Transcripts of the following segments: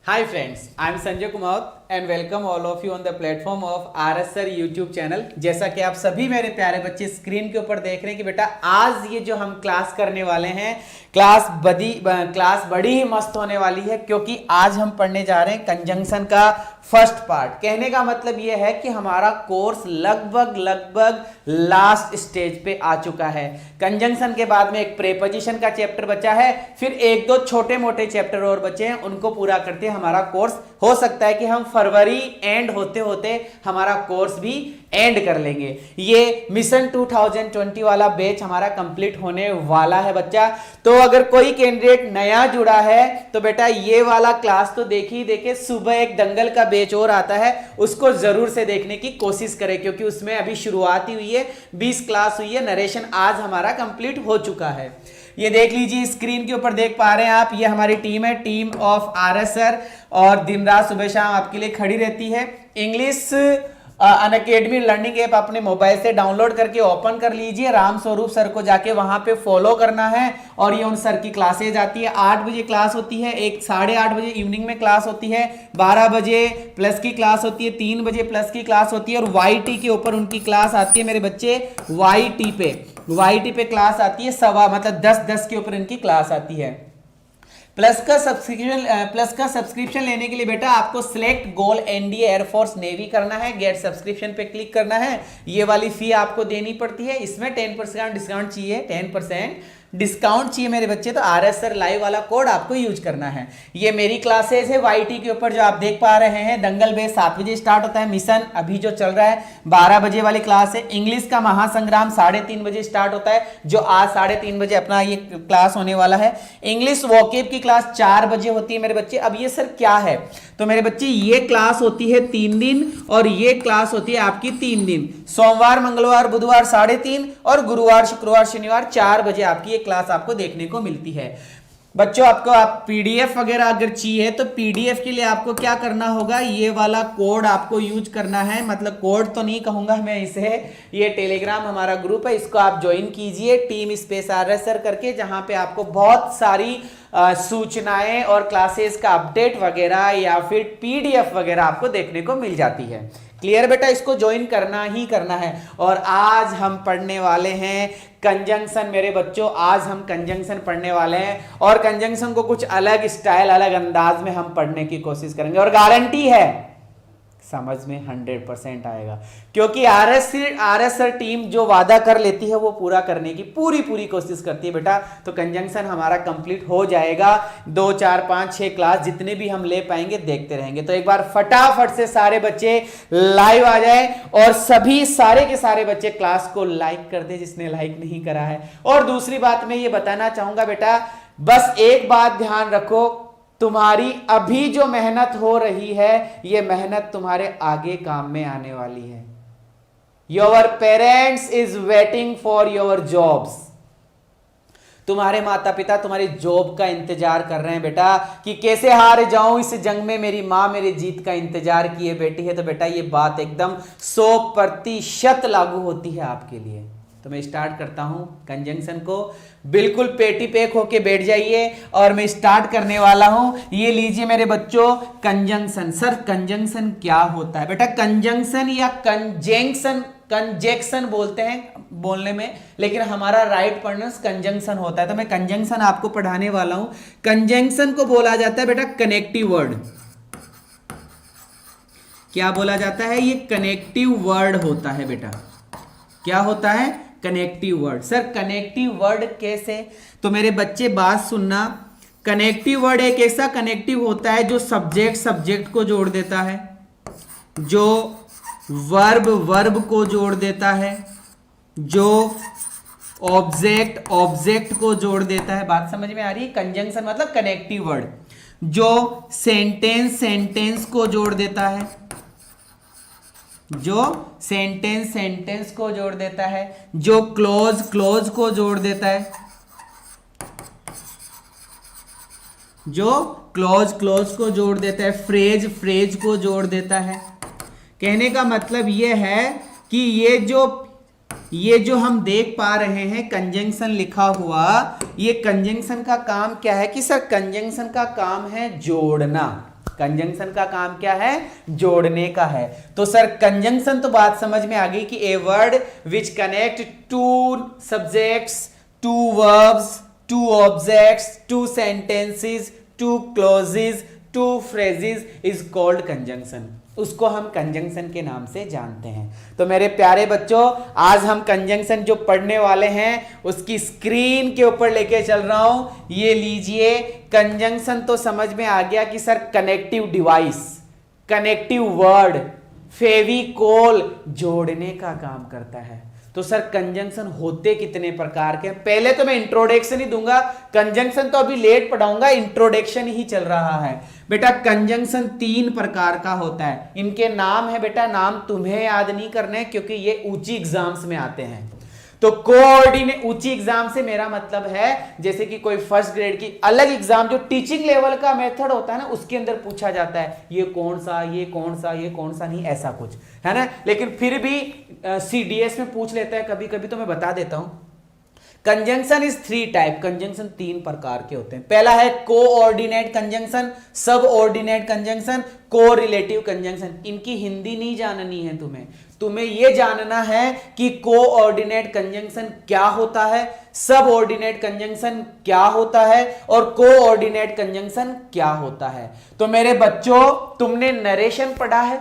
Hi friends, I am Sanjay Kumar and welcome all of you on the platform of RSR YouTube channel. जैसा कि आप सभी मेरे प्यारे बच्चे स्क्रीन के ऊपर देख रहे हैं कि बेटा आज ये जो हम क्लास करने वाले हैं क्लास बड़ी ही मस्त होने वाली है, क्योंकि आज हम पढ़ने जा रहे हैं कंजंक्शन का फर्स्ट पार्ट। कहने का मतलब ये है कि हमारा कोर्स लगभग लास्ट स्टेज पे आ चुका है। कंजंक्शन के बाद में एक प्रेपोजिशन का चैप्टर बचा है, फिर एक दो छोटे मोटे चैप्टर और बचे हैं, उनको पूरा करते हमारा कोर्स हो सकता है कि हम फरवरी एंड होते होते हमारा कोर्स भी एंड कर लेंगे। ये मिशन 2020 वाला बैच हमारा कंप्लीट होने वाला है बच्चा। तो अगर कोई कैंडिडेट नया जुड़ा है तो बेटा ये वाला क्लास तो देखे सुबह एक दंगल का बैच और आता है, उसको जरूर से देखने की कोशिश करें, क्योंकि उसमें अभी शुरुआत ही हुई है, 20 क्लास हुई है, नरेशन आज हमारा कंप्लीट हो चुका है। ये देख लीजिए स्क्रीन के ऊपर देख पा रहे हैं आप, ये हमारी टीम है, टीम ऑफ RSR, और दिन रात सुबह शाम आपके लिए खड़ी रहती है। इंग्लिश अनअकैडमी लर्निंग ऐप अपने मोबाइल से डाउनलोड करके ओपन कर लीजिए। राम स्वरूप सर को जाके वहां पे फॉलो करना है, और ये उन सर की क्लासेज आती है। 8 बजे क्लास होती है, एक 8:30 बजे इवनिंग में क्लास होती है, 12 बजे प्लस की क्लास होती है, 3 बजे प्लस की क्लास होती है, और YT के ऊपर उनकी क्लास आती है मेरे बच्चे। YT पे क्लास आती है 10 के ऊपर इनकी क्लास आती है। प्लस का सब्सक्रिप्शन लेने के लिए बेटा आपको सिलेक्ट गोल NDA एयरफोर्स नेवी करना है, गेट सब्सक्रिप्शन पे क्लिक करना है। ये वाली फी आपको देनी पड़ती है, इसमें 10% डिस्काउंट चाहिए, 10% डिस्काउंट चाहिए मेरे बच्चे, तो RSR लाइव वाला कोड आपको यूज करना है। ये मेरी क्लासेस है YT के ऊपर जो आप देख पा रहे हैं। दंगल बेस 7 बजे स्टार्ट होता है, मिशन अभी जो चल रहा है 12 बजे वाली क्लास है। इंग्लिश का महासंग्राम 3:30 बजे स्टार्ट होता है, जो आज 3:30 बजे अपना ये क्लास होने वाला है। इंग्लिश वोकेब की क्लास 4 बजे होती है मेरे बच्चे। अब ये सर क्या है, तो मेरे बच्चे ये क्लास होती है 3 दिन, और ये क्लास होती है आपकी 3 दिन, सोमवार मंगलवार बुधवार 3:30, और गुरुवार शुक्रवार शनिवार 4 बजे आपकी ये क्लास आपको देखने को मिलती है। बच्चों आपको PDF वगैरह अगर चाहिए तो PDF के लिए आपको क्या करना होगा, ये वाला कोड आपको यूज करना है। मतलब कोड तो नहीं कहूंगा मैं इसे, ये टेलीग्राम हमारा ग्रुप है, इसको आप ज्वाइन कीजिए, टीम स्पेस RSR करके, जहां पे आपको बहुत सारी सूचनाएं और क्लासेस का अपडेट वगैरह या फिर PDF वगैरह आपको देखने को मिल जाती है। क्लियर बेटा, इसको ज्वाइन करना ही करना है। और आज हम पढ़ने वाले हैं कंजंक्शन मेरे बच्चों, आज हम कंजंक्शन पढ़ने वाले हैं, और कंजंक्शन को कुछ अलग स्टाइल अलग अंदाज में हम पढ़ने की कोशिश करेंगे, और गारंटी है समझ में 100% आएगा, क्योंकि RSR टीम जो वादा कर लेती है वो पूरा करने की पूरी कोशिश करती है बेटा। तो कंजंक्शन हमारा कंप्लीट हो जाएगा, 2 4 5 6 क्लास जितने भी हम ले पाएंगे देखते रहेंगे। तो एक बार फटाफट से सारे बच्चे लाइव आ जाए, और सभी सारे के सारे बच्चे क्लास को लाइक कर दे जिसने लाइक नहीं करा है। और दूसरी बात मैं ये बताना चाहूंगा बेटा, बस एक बात ध्यान रखो, तुम्हारी अभी जो मेहनत हो रही है ये मेहनत तुम्हारे आगे काम में आने वाली है। Your parents is waiting for your jobs. तुम्हारे माता पिता तुम्हारी जॉब का इंतजार कर रहे हैं बेटा, कि कैसे हार जाऊं इस जंग में, मेरी मां मेरी जीत का इंतजार किए बैठी है। तो बेटा ये बात एकदम 100% लागू होती है आपके लिए। तो मैं स्टार्ट करता हूं कंजंक्शन को, बिल्कुल पेटी पेक होके बैठ जाइए, और मैं स्टार्ट करने वाला हूं। ये लीजिए मेरे बच्चों कंजंक्शन। सर कंजंक्शन क्या होता है बेटा? कंजंक्शन या कंजेक्शन बोलते हैं बोलने में, लेकिन हमारा राइट प्रोनाउंस कंजंक्शन होता है। तो मैं कंजंक्शन आपको पढ़ाने वाला हूं। कंजंक्शन को बोला जाता है बेटा कनेक्टिव वर्ड। क्या बोला जाता है? ये कनेक्टिव वर्ड होता है बेटा। क्या होता है? Connective word. Sir connective word कैसे? तो मेरे बच्चे बात सुनना, कनेक्टिव वर्ड एक ऐसा कनेक्टिव होता है जो सब्जेक्ट को जोड़ देता है, जो वर्ब को जोड़ देता है, जो ऑब्जेक्ट को जोड़ देता है। बात समझ में आ रही है? कंजंक्शन मतलब कनेक्टिव वर्ड, जो सेंटेंस को जोड़ देता है, जो सेंटेंस को जोड़ देता है, जो क्लोज को जोड़ देता है, जो क्लोज को जोड़ देता है, फ्रेज को जोड़ देता है। कहने का मतलब यह है कि ये जो हम देख पा रहे हैं कंजंक्शन लिखा हुआ, ये कंजंक्शन का काम क्या है कि सर कंजंक्शन का काम है जोड़ना। कंजंक्शन का काम क्या है? जोड़ने का है। तो सर कंजंक्शन तो बात समझ में आ गई कि a word which connect two subjects, two verbs, two objects, two sentences, two clauses, two phrases is called conjunction. उसको हम कंजंक्शन के नाम से जानते हैं। तो मेरे प्यारे बच्चों, आज हम कंजंक्शन जो पढ़ने वाले हैं उसकी स्क्रीन के ऊपर लेके चल रहा हूं। ये लीजिए, कंजंक्शन तो समझ में आ गया कि sir connective device, connective word, Fevicol जोड़ने का काम करता है। तो सर कंजंक्शन होते कितने प्रकार के? पहले तो मैं इंट्रोडक्शन ही दूंगा, कंजंक्शन तो अभी लेट पढ़ाऊंगा, इंट्रोडक्शन ही चल रहा है। बेटा कंजंक्शन 3 प्रकार का होता है। इनके नाम है बेटा, नाम तुम्हें याद नहीं करने क्योंकि ये ऊंची एग्जाम्स में आते हैं। तो कोऑर्डिनेट, ऊंची एग्जाम से मेरा मतलब है जैसे कि कोई फर्स्ट ग्रेड की अलग एग्जाम जो टीचिंग लेवल का मेथड होता है ना, उसके अंदर पूछा जाता है ये कौन सा, ये कौन सा, ये कौन सा, नहीं ऐसा कुछ है ना। लेकिन फिर भी सीडीएस में पूछ लेता है कभी कभी, तो मैं बता देता हूं। कंजंक्शन इज 3 टाइप, कंजंक्शन 3 प्रकार के होते हैं। पहला है कोऑर्डिनेट कंजंक्शन, सब ऑर्डिनेट कंजंक्शन, कोरिलेटिव कंजंक्शन। इनकी हिंदी नहीं जाननी है तुम्हें यह जानना है कि कोऑर्डिनेट कंजंक्शन क्या होता है, सब ऑर्डिनेट कंजंक्शन क्या होता है और कोऑर्डिनेट कंजंक्शन क्या होता है। तो मेरे बच्चों, तुमने नरेशन पढ़ा है,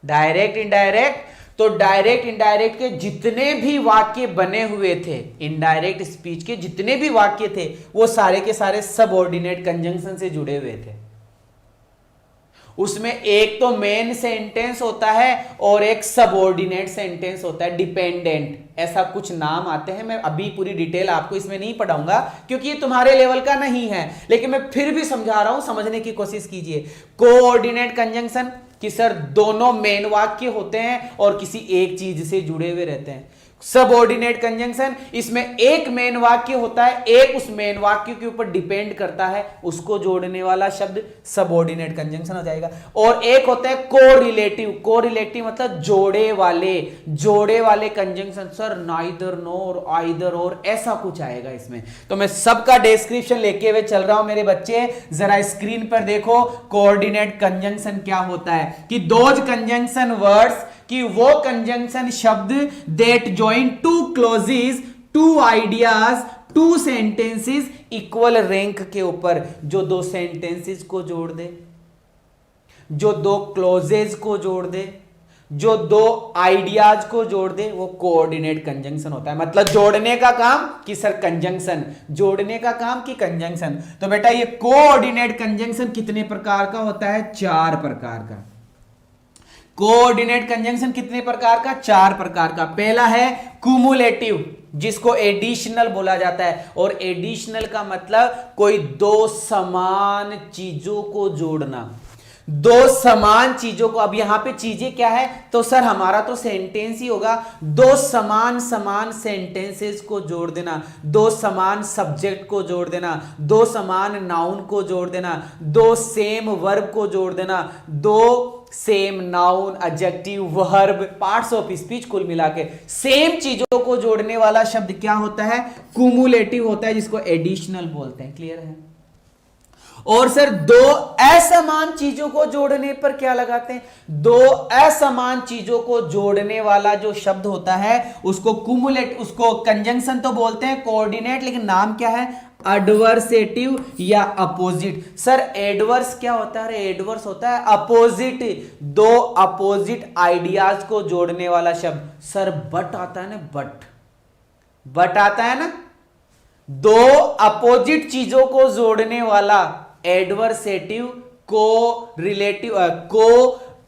डायरेक्ट इनडायरेक्ट। तो डायरेक्ट इनडायरेक्ट के जितने भी वाक्य बने हुए थे, इनडायरेक्ट स्पीच के जितने भी वाक्य थे, वो सारे के सारे सबऑर्डिनेट कंजंक्शन से जुड़े हुए थे। उसमें एक तो मेन सेंटेंस होता है और एक सबऑर्डिनेट सेंटेंस होता है, डिपेंडेंट, ऐसा कुछ नाम आते हैं। मैं अभी पूरी डिटेल आपको इसमें नहीं पढ़ाऊंगा क्योंकि ये तुम्हारे लेवल का नहीं है, लेकिन मैं फिर भी समझा रहा हूं, समझने की कोशिश कीजिए। कोऑर्डिनेट कंजंक्शन कि सर दोनों मेन वाक्य होते हैं और किसी एक चीज से जुड़े हुए रहते हैं। सबऑर्डिनेट कंजंक्शन, इसमें एक मेन वाक्य होता है, एक उस मेन वाक्य के ऊपर डिपेंड करता है, उसको जोड़ने वाला शब्द सबऑर्डिनेट कंजंक्शन हो जाएगा। और एक होता है कोरिलेटिव, कोरिलेटिव मतलब जोड़े वाले कंजंक्शन, सर नाइदर, नोर, आइदर और ऐसा कुछ आएगा इसमें। तो मैं सबका डिस्क्रिप्शन लेके हुए चल रहा हूं मेरे बच्चे, जरा स्क्रीन पर देखो कोऑर्डिनेट कंजंक्शन क्या होता है कि दोज कंजंक्शन वर्ड्स, कि वो कंजंक्शन शब्द that join two clauses, two ideas, two sentences equal rank के ऊपर, जो दो सेंटेंसेस को जोड़ दे, जो दो क्लॉजेस को जोड़ दे, जो दो आइडियाज को जोड़ दे, वो कोऑर्डिनेट कंजंक्शन होता है। मतलब जोड़ने का काम कि सर कंजंक्शन, जोड़ने का काम कि कंजंक्शन। तो बेटा ये कोऑर्डिनेट कंजंक्शन कितने प्रकार का होता है? 4 प्रकार का। कोऑर्डिनेट कंजंक्शन कितने प्रकार का? 4 प्रकार का। पहला है क्युमुलेटिव, जिसको एडिशनल बोला जाता है, और एडिशनल का मतलब कोई दो समान चीजों को जोड़ना, दो समान चीजों को। अब यहां पे चीजें क्या है? तो सर हमारा तो सेंटेंस ही होगा, दो समान सेंटेंसेस को जोड़ देना, दो समान सब्जेक्ट को जोड़ देना, दो समान नाउन को जोड़ देना, दो सेम वर्ब को जोड़ देना, दो same noun, adjective, verb, parts of speech, कुल मिला के सेम चीजों को जोड़ने वाला शब्द क्या होता है? क्युमुलेटिव होता है, जिसको एडिशनल बोलते हैं। क्लियर है? और सर दो असमान चीजों को जोड़ने पर क्या लगाते हैं? दो असमान चीजों को जोड़ने वाला जो शब्द होता है उसको क्युमुलेट, उसको कंजंक्शन तो बोलते हैं, कोऑर्डिनेट, लेकिन नाम क्या है? एडवर्सेटिव या अपोजिट। सर एडवर्स क्या होता है? एडवर्स होता है अपोजिट, दो अपोजिट आइडियाज को जोड़ने वाला शब्द। सर बट आता है ना, बट आता है ना, दो अपोजिट चीजों को जोड़ने वाला एडवर्सेटिव को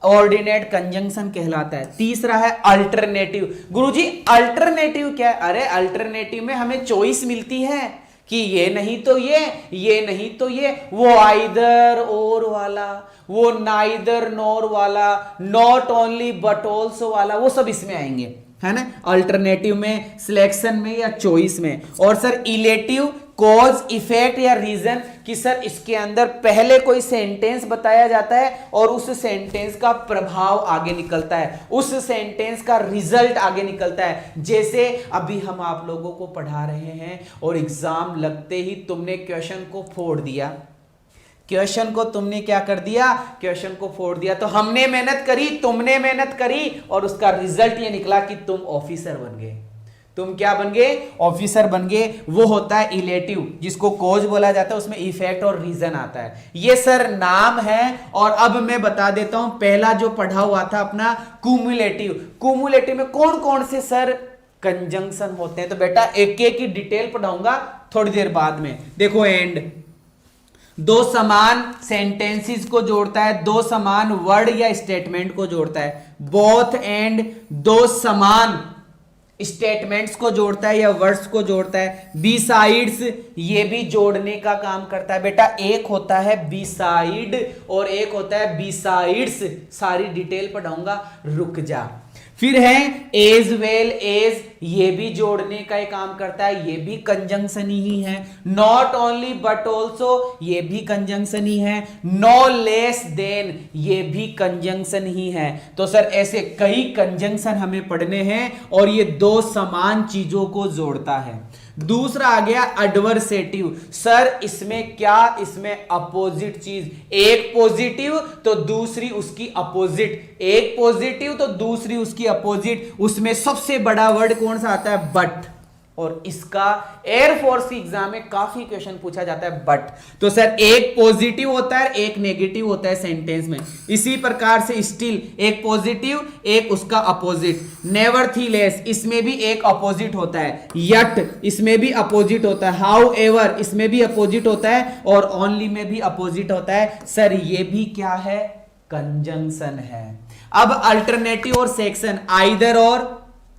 ऑर्डिनेट कंजंक्शन कहलाता है। तीसरा है अल्टरनेटिव। गुरुजी अल्टरनेटिव क्या है? अरे अल्टरनेटिव में हमें चॉइस मिलती है कि ये नहीं तो ये नहीं तो ये, वो आइदर और वाला, वो नाइदर नॉर वाला, नॉट ओनली बट ऑल्सो वाला, वो सब इसमें आएंगे, है ना, अल्टरनेटिव में, सिलेक्शन में या चॉइस में। और सर इलेटिव, कॉज, इफेक्ट या रीजन, कि सर इसके अंदर पहले कोई सेंटेंस बताया जाता है और उस सेंटेंस का प्रभाव आगे निकलता है, उस सेंटेंस का रिजल्ट आगे निकलता है। जैसे अभी हम आप लोगों को पढ़ा रहे हैं और एग्जाम लगते ही तुमने क्वेश्चन को फोड़ दिया, क्वेश्चन को तुमने क्या कर दिया, क्वेश्चन को फोड़ दिया। तो हमने मेहनत करी, तुमने मेहनत करी, और उसका रिजल्ट ये निकला कि तुम ऑफिसर बन गए। तुम क्या बन गए, ऑफिसर बन गए। वो होता है इलेटिव, जिसको कोज बोला जाता है, उसमें इफेक्ट और रीजन आता है। ये सर नाम है। और अब मैं बता देता हूं, पहला जो पढ़ा हुआ था अपना कुमुलेटिव। कुमुलेटिव में कौन कौन से सर कंजंक्शन होते हैं, तो बेटा एक एक की डिटेल पढ़ाऊंगा थोड़ी देर बाद में। देखो, एंड दो समान सेंटेंसेस को जोड़ता है, दो समान वर्ड या स्टेटमेंट को जोड़ता है। बोथ एंड दो समान स्टेटमेंट्स को जोड़ता है या वर्ड्स को जोड़ता है। बिसाइड्स ये भी जोड़ने का काम करता है। बेटा एक होता है बिसाइड और एक होता है बिसाइड्स। सारी डिटेल पढ़ाऊंगा, रुक जा। फिर है एज वेल एज, ये भी जोड़ने का ही काम करता है, ये भी कंजंक्शन ही है। नॉट ओनली बट ऑल्सो, ये भी कंजंक्शन ही है। नो लेस देन, ये भी कंजंक्शन ही है। तो सर ऐसे कई कंजंक्शन हमें पढ़ने हैं और ये दो समान चीजों को जोड़ता है। दूसरा आ गया एडवर्सेटिव। सर इसमें क्या, इसमें अपोजिट चीज, एक पॉजिटिव तो दूसरी उसकी अपोजिट, एक पॉजिटिव तो दूसरी उसकी अपोजिट। उसमें सबसे बड़ा वर्ड कौन सा आता है, बट। और इसका एयरफोर्स की एग्जाम में काफी क्वेश्चन पूछा जाता है, बट। तो सर एक पॉजिटिव होता है, एक नेगेटिव होता है सेंटेंस में। इसी प्रकार से स्टिल, एक पॉजिटिव एक उसका अपोजिट। नेवरथिलेस, इसमें भी एक अपोजिट होता है। यट, इसमें भी अपोजिट होता है। हाउ एवर, इसमें भी अपोजिट होता है। और ओनली में भी अपोजिट होता है। सर ये भी क्या है, कंजंक्शन है। अब अल्टरनेटिव और सेक्शन, आइदर और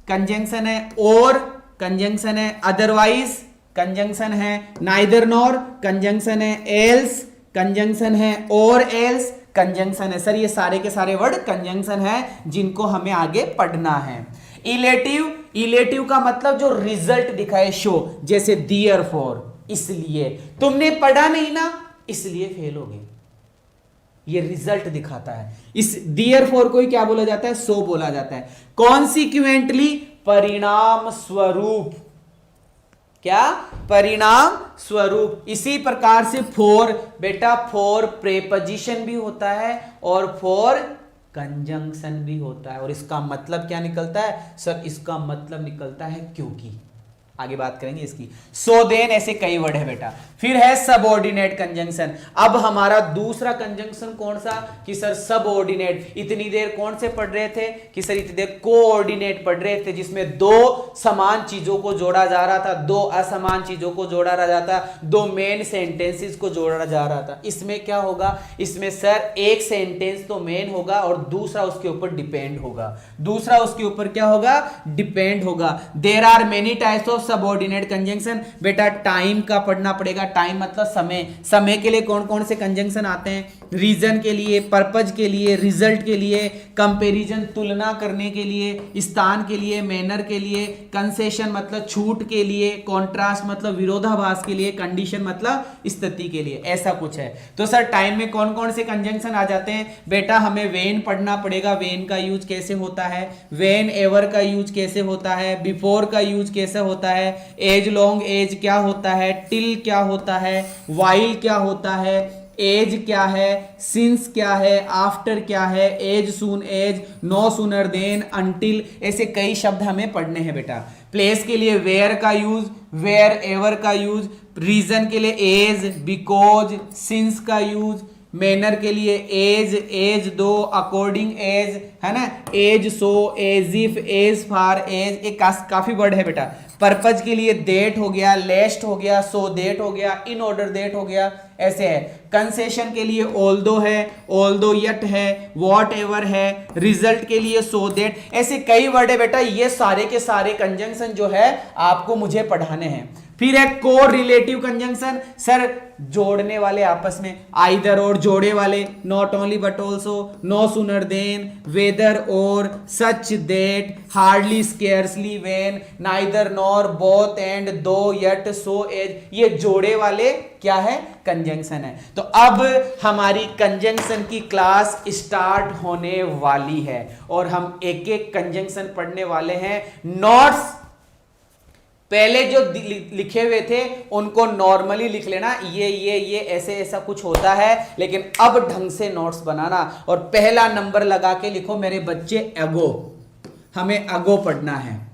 कंजंक्शन है, और कंजंक्शन है, अदरवाइज कंजंक्शन है, नाइदर नॉर कंजंक्शन है, एल्स कंजंक्शन है, और एल्स कंजंक्शन है। सर ये सारे के सारे वर्ड कंजंक्शन है जिनको हमें आगे पढ़ना है। इलेटिव, इलेटिव का मतलब जो रिजल्ट दिखाए, शो, जैसे देयरफॉर, इसलिए। तुमने पढ़ा नहीं ना, इसलिए फेल हो गए। ये रिजल्ट दिखाता है। इस देयरफॉर को ही क्या बोला जाता है, सो बोला जाता है। कॉन्सिक्वेंटली, परिणाम स्वरूप, क्या, परिणाम स्वरूप। इसी प्रकार से फॉर, बेटा फॉर प्रेपोजिशन भी होता है और फॉर कंजंक्शन भी होता है। और इसका मतलब क्या निकलता है, सर इसका मतलब निकलता है क्योंकि। आगे बात करेंगे इसकी। सो देन, ऐसे कई वर्ड है बेटा। फिर है सबऑर्डिनेट कंजंक्शन। अब हमारा दूसरा कंजंक्शन कौन सा, कि सर सबऑर्डिनेट। इतनी देर कौन से पढ़ रहे थे, कि सर इतनी देर कोऑर्डिनेट पढ़ रहे थे, जिसमें दो समान चीजों को जोड़ा जा रहा था, दो असमान चीजों को जोड़ा रहा था, दो मेन सेंटेंसेस को जोड़ा जा रहा था। इसमें क्या होगा, इसमें सर एक सेंटेंस तो मेन होगा और दूसरा उसके ऊपर डिपेंड होगा। दूसरा उसके ऊपर क्या होगा, डिपेंड होगा। There are many types of subordinate conjunction. बेटा टाइम का पढ़ना पड़ेगा। टाइम मतलब समय। समय के लिए कौन कौन से कंजंक्शन आते हैं, रीजन के लिए, पर्पज के लिए, रिजल्ट के लिए, कंपैरिजन तुलना करने के लिए, स्थान के लिए, मैनर के लिए, कंसेशन मतलब छूट के लिए, कॉन्ट्रास्ट मतलब विरोधाभास के लिए, कंडीशन मतलब स्थिति के लिए, ऐसा कुछ है। तो सर टाइम में कौन कौन से कंजंक्शन आ जाते हैं, बेटा हमें वेन पढ़ना पड़ेगा। वेन का यूज कैसे होता है, वेन एवर का यूज कैसे होता है, बिफोर का यूज कैसे होता है, एज लॉन्ग एज क्या होता है, टिल क्या होता है, वाइल क्या होता है, एज क्या है, सिंस क्या है, आफ्टर क्या है, as soon as, no sooner than, until, ऐसे कई शब्द हमें पढ़ने हैं बेटा। प्लेस के लिए वेयर का यूज, वेयर एवर का यूज, रीजन के लिए एज, बिकॉज, सिंस का यूज, मैनर के लिए as, as though, according as, है ना, as so, as if, as far, as, एक काफी वर्ड है बेटा। पर्पज के लिए देट हो गया, लेस्ट हो गया, सो देट हो गया, इन ऑर्डर देट हो गया, ऐसे है। कंसेशन के लिए ऑल्दो है, ऑल्दो यट है, वॉट एवर है, रिजल्ट के लिए सो देट, ऐसे कई वर्ड है बेटा। ये सारे के सारे कंजंक्शन जो है आपको मुझे पढ़ाने हैं। फिर है को रिलेटिव कंजंक्शन, सर जोड़ने वाले आपस में, आइदर और, जोड़े वाले, not only but also, no sooner than, whether और, such that, hardly scarcely when, neither nor, both and, though yet, so as, ये जोड़े वाले क्या है, कंजंक्शन है। तो अब हमारी कंजंक्शन की क्लास स्टार्ट होने वाली है और हम एक एक कंजंक्शन पढ़ने वाले हैं। नोट्स पहले जो लिखे हुए थे उनको नॉर्मली लिख लेना, ये ऐसे ऐसा कुछ होता है, लेकिन अब ढंग से नोट्स बनाना और पहला नंबर लगा के लिखो मेरे बच्चे अगो। हमें अगो पढ़ना है।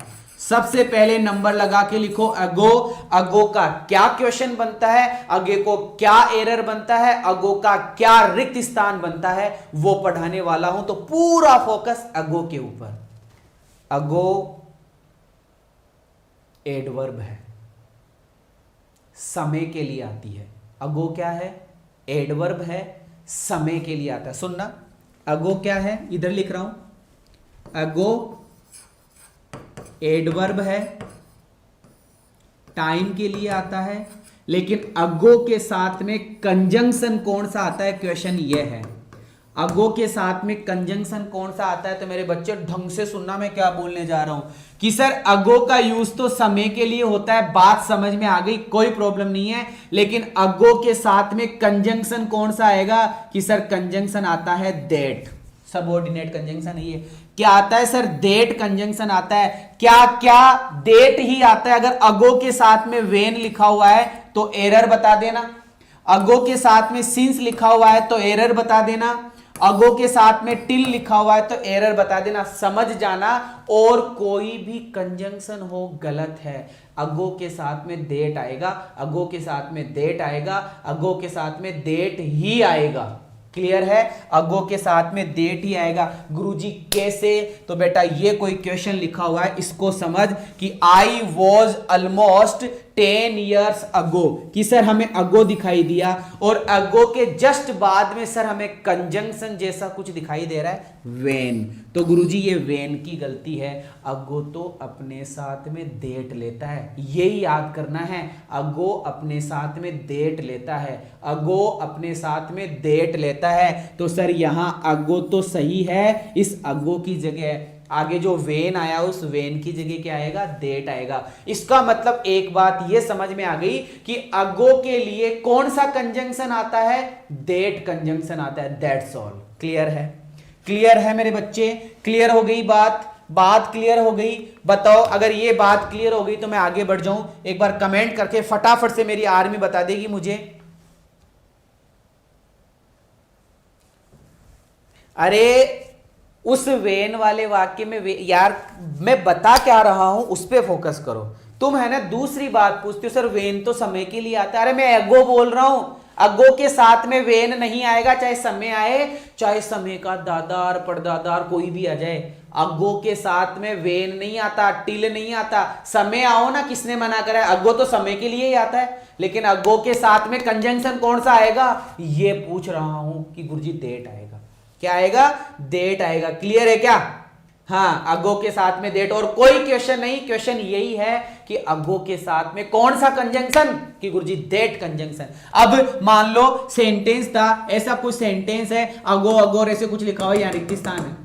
सबसे पहले नंबर लगा के लिखो अगो। अगो का क्या क्वेश्चन बनता है, अगे को क्या एरर बनता है, अगो का क्या रिक्त स्थान बनता है, वो पढ़ाने वाला हूं। तो पूरा फोकस अगो के ऊपर। अगो एडवर्ब है, समय के लिए आती है। अगो क्या है? एडवर्ब है, समय के लिए आता है। सुनना, अगो क्या है, इधर लिख रहा हूं। अगो एडवर्ब है, टाइम के लिए आता है, लेकिन अगो के साथ में कंजंक्शन कौन सा आता है, क्वेश्चन ये है। अगो के साथ में कंजंक्शन कौन सा आता है? तो मेरे बच्चे ढंग से सुनना मैं क्या बोलने जा रहा हूं कि सर अगो का यूज तो समय के लिए होता है, बात समझ में आ गई, कोई प्रॉब्लम नहीं है। लेकिन अगो के साथ में कंजंक्शन कौन सा आएगा कि सर कंजंक्शन आता है दैट, सबऑर्डिनेट कंजंक्शन है। ये क्या आता है सर? दैट कंजंक्शन आता है। क्या क्या? दैट ही आता है। अगर अगो के साथ में वेन लिखा हुआ है तो एरर बता देना। अगो के साथ में सिंस लिखा हुआ है तो एरर बता देना। अगो के साथ में टिल लिखा हुआ है तो एरर बता देना। समझ जाना। और कोई भी कंजंक्शन हो गलत है। अगो के साथ में डेट आएगा, अगो के साथ में डेट आएगा, अगो के साथ में डेट ही आएगा। क्लियर है? अगो के साथ में डेट ही आएगा। गुरुजी कैसे? तो बेटा ये कोई क्वेश्चन लिखा हुआ है, इसको समझ कि आई वॉज ऑलमोस्ट 10 years अगो, कि सर हमें अगो दिखाई दिया और अगो के जस्ट बाद में सर हमें कंजंक्शन जैसा कुछ दिखाई दे रहा है, वेन। तो गुरुजी ये वेन की गलती है। अगो तो अपने साथ में डेट लेता है, यही याद करना है। अगो अपने साथ में डेट लेता है, अगो अपने साथ में डेट लेता है। तो सर यहां अगो तो सही है, इस अगो की जगह आगे जो वेन आया उस वेन की जगह क्या आएगा? डेट आएगा। इसका मतलब एक बात ये समझ में आ गई कि अगो के लिए कौन सा कंजंक्शन आता है? डेट कंजंक्शन आता है। That's all. क्लियर है? क्लियर है मेरे बच्चे? क्लियर हो गई बात? बात क्लियर हो गई? बताओ, अगर ये बात क्लियर हो गई तो मैं आगे बढ़ जाऊं। एक बार कमेंट करके फटाफट से मेरी आर्मी बता देगी मुझे। अरे उस वेन वाले वाक्य में यार मैं बता क्या रहा हूं उस पे फोकस करो। तुम है ना दूसरी बात पूछते हो, सर वेन तो समय के लिए आता है। अरे मैं अगो बोल रहा हूं, अगो के साथ में वेन नहीं आएगा, चाहे समय आए, चाहे समय का दादार परदादार कोई भी आ जाए। अगो के साथ में वेन नहीं आता, टिल नहीं आता। समय आओ ना, किसने मना करा है? अगो तो समय के लिए ही आता है, लेकिन अगो के साथ में कंजंक्शन कौन सा आएगा ये पूछ रहा हूं कि गुरुजी डेट आएगा। क्या आएगा? डेट आएगा। क्लियर है क्या? हाँ, अगो के साथ में डेट और कोई क्वेश्चन नहीं। क्वेश्चन यही है कि अगो के साथ में कौन सा कंजंक्शन कि गुरुजी डेट कंजंक्शन। अब मान लो सेंटेंस था, ऐसा कुछ सेंटेंस है, अगो अगोर ऐसे कुछ लिखा हुआ, यहां रिक्त स्थान है,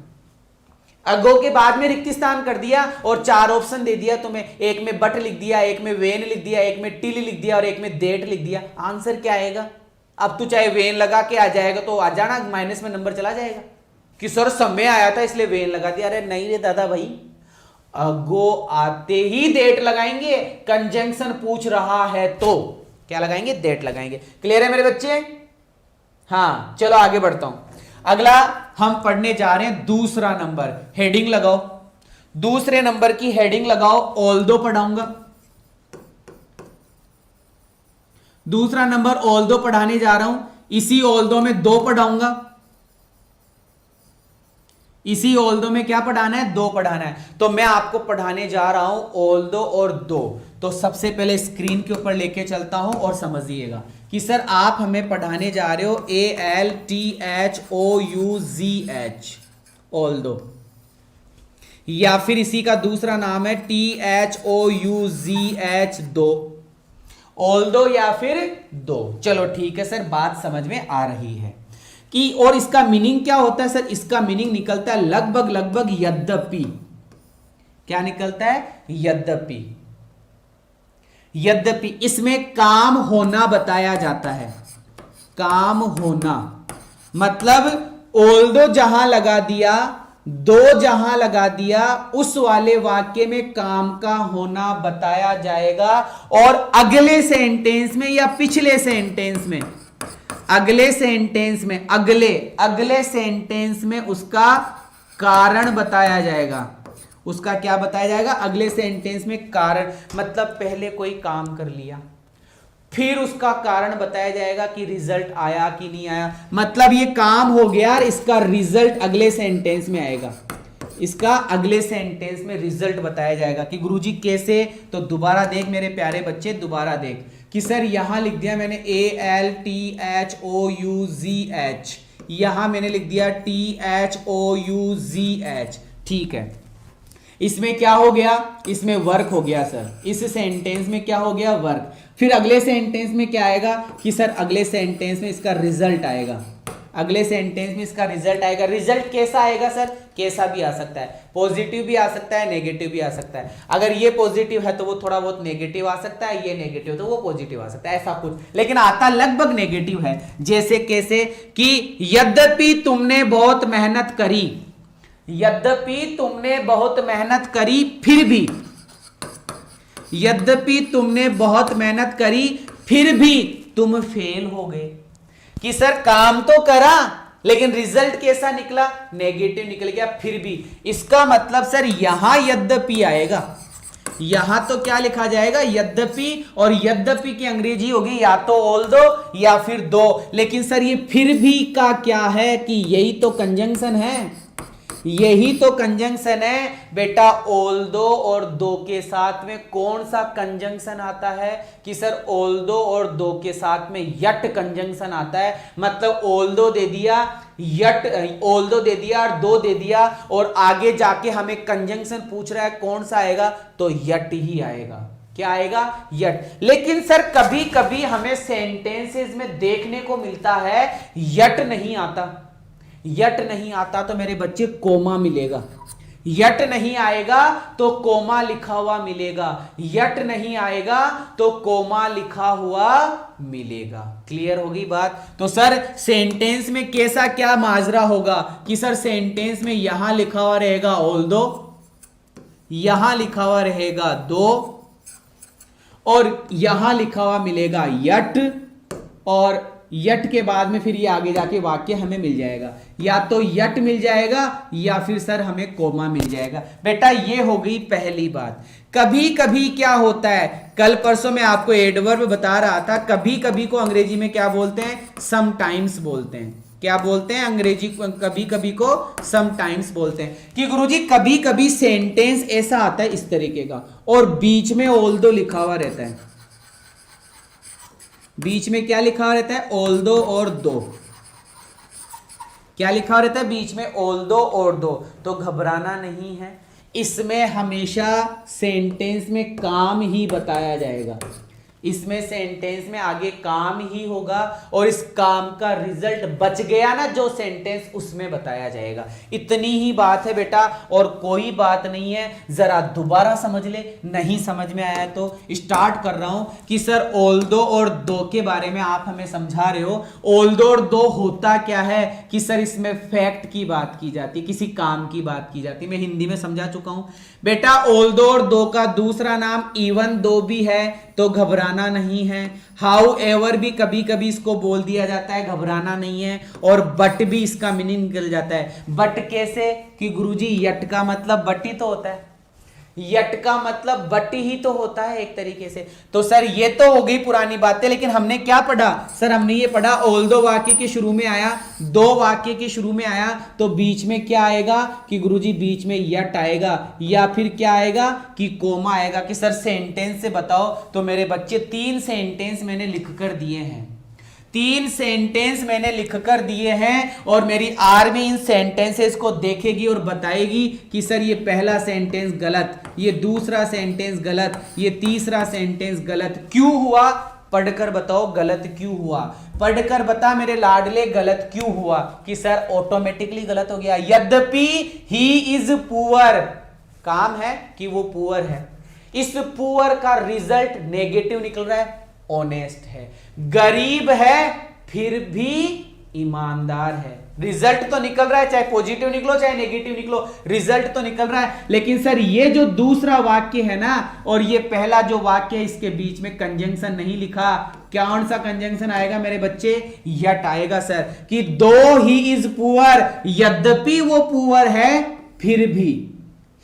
अगो के बाद में रिक्त स्थान कर दिया और 4 ऑप्शन दे दिया तुम्हें। एक में बट लिख दिया, एक में वेन लिख दिया, एक में टिल लिख दिया और एक में डेट लिख दिया। आंसर क्या आएगा? अब तू चाहे वेन लगा के आ जाएगा तो आ जाना, माइनस में नंबर चला जाएगा कि सर समय आया था इसलिए वेन लगा दिया। अरे नहीं रे दादा भाई, अगो आते ही डेट लगाएंगे। कंजंक्शन पूछ रहा है तो क्या लगाएंगे? डेट लगाएंगे। क्लियर है मेरे बच्चे? हाँ, चलो आगे बढ़ता हूं। अगला हम पढ़ने जा रहे हैं दूसरा नंबर। हेडिंग लगाओ, दूसरे नंबर की हेडिंग लगाओ। ऑल्दो पढ़ाऊंगा। दूसरा नंबर ऑल्दो पढ़ाने जा रहा हूं। इसी ऑल्दो में 2 पढ़ाऊंगा। इसी ऑल्दो में क्या पढ़ाना है? 2 पढ़ाना है। तो मैं आपको पढ़ाने जा रहा हूं ऑल्दो और 2। तो सबसे पहले स्क्रीन के ऊपर लेके चलता हूं और समझिएगा कि सर आप हमें पढ़ाने जा रहे हो ALTHOUZH ऑल्दो, या फिर इसी का दूसरा नाम है THOUZH 2, ऑल्दो या फिर 2। चलो ठीक है सर, बात समझ में आ रही है कि और इसका मीनिंग क्या होता है? सर इसका मीनिंग निकलता है लगभग लगभग यद्यपि। क्या निकलता है? यद्यपि। यद्यपि इसमें काम होना बताया जाता है। काम होना मतलब ऑल्दो जहां लगा दिया दो जहां लगा दिया उस वाले वाक्य में काम का होना बताया जाएगा, और अगले सेंटेंस में या पिछले सेंटेंस में, अगले सेंटेंस में, अगले सेंटेंस में उसका कारण बताया जाएगा। उसका क्या बताया जाएगा? अगले सेंटेंस में कारण, मतलब पहले कोई काम कर लिया, फिर उसका कारण बताया जाएगा कि रिजल्ट आया कि नहीं आया। मतलब ये काम हो गया, इसका रिजल्ट अगले सेंटेंस में आएगा, इसका अगले सेंटेंस में रिजल्ट बताया जाएगा कि गुरुजी कैसे। तो दोबारा देख मेरे प्यारे बच्चे, दोबारा देख कि सर यहां लिख दिया मैंने ALTHOUGH, यहां मैंने लिख दिया THOUGH, ठीक है। इसमें क्या हो गया? इसमें वर्क हो गया सर, इस सेंटेंस में क्या हो गया? वर्क। फिर अगले सेंटेंस में क्या आएगा कि सर अगले सेंटेंस में इसका रिजल्ट आएगा, अगले सेंटेंस में इसका रिजल्ट आएगा। रिजल्ट कैसा आएगा सर? कैसा भी आ सकता है, पॉजिटिव भी आ सकता है, नेगेटिव भी आ सकता है। अगर ये पॉजिटिव है तो वो थोड़ा बहुत नेगेटिव आ सकता है, ये नेगेटिव तो वो पॉजिटिव आ सकता है, ऐसा कुछ, लेकिन आता लगभग नेगेटिव है। जैसे कैसे कि यद्यपि तुमने बहुत मेहनत करी, यद्यपि तुमने बहुत मेहनत करी फिर भी, यद्यपि तुमने बहुत मेहनत करी फिर भी तुम फेल हो गए। कि सर काम तो करा लेकिन रिजल्ट कैसा निकला? नेगेटिव निकल गया फिर भी। इसका मतलब सर यहां यद्यपि आएगा, यहां तो क्या लिखा जाएगा? यद्यपि, और यद्यपि की अंग्रेजी होगी या तो ऑल्दो या फिर दो। लेकिन सर ये फिर भी का क्या है कि यही तो कंजंक्शन है, यही तो कंजंक्शन है बेटा। ऑल्दो और दो के साथ में कौन सा कंजंक्शन आता है? कि सर ऑल्दो और दो के साथ में यट कंजंक्शन आता है। मतलब ऑल्दो दे दिया, यट, ऑल्दो दे दिया और दो दे दिया, और आगे जाके हमें कंजंक्शन पूछ रहा है कौन सा आएगा, तो यट ही आएगा। क्या आएगा? यट। लेकिन सर कभी कभी हमें सेंटेंसेस में देखने को मिलता है यट नहीं आता, यट नहीं आता तो मेरे बच्चे कोमा मिलेगा, यट नहीं आएगा तो कोमा लिखा हुआ मिलेगा, यट नहीं आएगा तो कोमा लिखा हुआ मिलेगा। क्लियर होगी बात? तो सर सेंटेंस में कैसा क्या माजरा होगा कि सर सेंटेंस में यहां लिखा हुआ रहेगा ऑल्दो, यहां लिखा हुआ रहेगा दो, और यहां लिखा हुआ मिलेगा यट, और यट के बाद में फिर ये आगे जाके वाक्य हमें मिल जाएगा, या तो यट मिल जाएगा या फिर सर हमें कोमा मिल जाएगा। बेटा ये हो गई पहली बात। कभी कभी क्या होता है, कल परसों मैं आपको एडवर्ब बता रहा था, कभी कभी को अंग्रेजी में क्या बोलते हैं? समटाइम्स बोलते हैं। क्या बोलते हैं अंग्रेजी? कभी कभी को समटाइम्स बोलते हैं। कि गुरुजी कभी कभी सेंटेंस ऐसा आता है इस तरीके का, और बीच में ऑल्दो लिखा हुआ रहता है, बीच में क्या लिखा रहता है? ऑल्दो और दो। क्या लिखा रहता है बीच में? ऑल्दो और दो। तो घबराना नहीं है, इसमें हमेशा सेंटेंस में काम ही बताया जाएगा, इसमें सेंटेंस में आगे काम ही होगा, और इस काम का रिजल्ट बच गया ना जो सेंटेंस, उसमें बताया जाएगा। इतनी ही बात है बेटा, और कोई बात नहीं है। जरा दोबारा समझ ले, नहीं समझ में आया तो स्टार्ट कर रहा हूं कि सर ऑल्दो और दो के बारे में आप हमें समझा रहे हो। ऑल्दो और दो होता क्या है कि सर इसमें फैक्ट की बात की जाती है, किसी काम की बात की जाती है। मैं हिंदी में समझा चुका हूं बेटा। ऑल्दो और दो का दूसरा नाम इवन दो भी है, तो घबराना नहीं है। हाउ एवर भी कभी कभी इसको बोल दिया जाता है, घबराना नहीं है। और बट भी इसका मीनिंग निकल जाता है। बट कैसे? कि गुरुजी यट का मतलब बट ही तो होता है, यट का मतलब बट ही तो होता है एक तरीके से। तो सर ये तो हो गई पुरानी बातें, लेकिन हमने क्या पढ़ा? सर हमने ये पढ़ा ऑल्दो वाक्य के शुरू में आया, दो वाक्य के शुरू में आया, तो बीच में क्या आएगा कि गुरुजी बीच में यट आएगा, या फिर क्या आएगा कि कोमा आएगा। कि सर सेंटेंस से बताओ, तो मेरे बच्चे तीन सेंटेंस मैंने लिख कर दिए हैं, तीन सेंटेंस मैंने लिखकर दिए हैं, और मेरी आर्मी इन सेंटेंसेस को देखेगी और बताएगी कि सर ये पहला सेंटेंस गलत, ये दूसरा सेंटेंस गलत, ये तीसरा सेंटेंस गलत। क्यों हुआ? पढ़कर बताओ गलत क्यों हुआ, पढ़कर बता मेरे लाडले गलत क्यों हुआ। कि सर ऑटोमेटिकली गलत हो गया। यद्यपि ही इज पुअर, काम है कि वो पुअर है, इस पुअर का रिजल्ट नेगेटिव निकल रहा है, ऑनेस्ट है। गरीब है फिर भी ईमानदार है। रिजल्ट तो निकल रहा है, चाहे पॉजिटिव निकलो चाहे नेगेटिव निकलो, रिजल्ट तो निकल रहा है। लेकिन सर ये जो दूसरा वाक्य है ना और ये पहला जो वाक्य है, इसके बीच में कंजंक्शन नहीं लिखा। कौन सा कंजंक्शन आएगा मेरे बच्चे? यट आएगा सर। कि दो ही इज पुअर, यद्यपि वो पुअर है फिर भी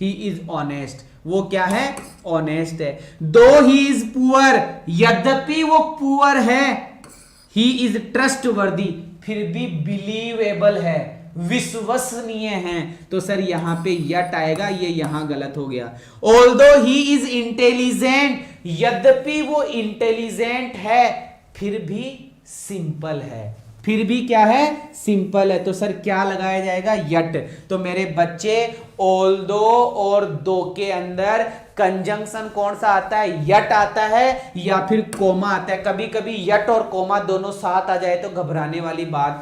ही इज ऑनेस्ट। वो क्या है? ऑनेस्ट है। दो ही इज पुअर, यद्यपि वो पुअर है, ही इज ट्रस्टवर्दी, फिर भी बिलीवेबल है, विश्वसनीय है। तो सर यहां पे यट आएगा, ये यहां गलत हो गया। ऑल्दो ही इज इंटेलिजेंट, यद्यपि वो इंटेलिजेंट है फिर भी सिंपल है। फिर भी क्या है? सिंपल है। तो सर क्या लगाया जाएगा? यट। तो मेरे बच्चे ऑल्दो और दो के अंदर कंजंक्शन कौन सा आता है? यट आता है या फिर कोमा आता है। कभी कभी यट और कोमा दोनों साथ आ जाए तो घबराने वाली बात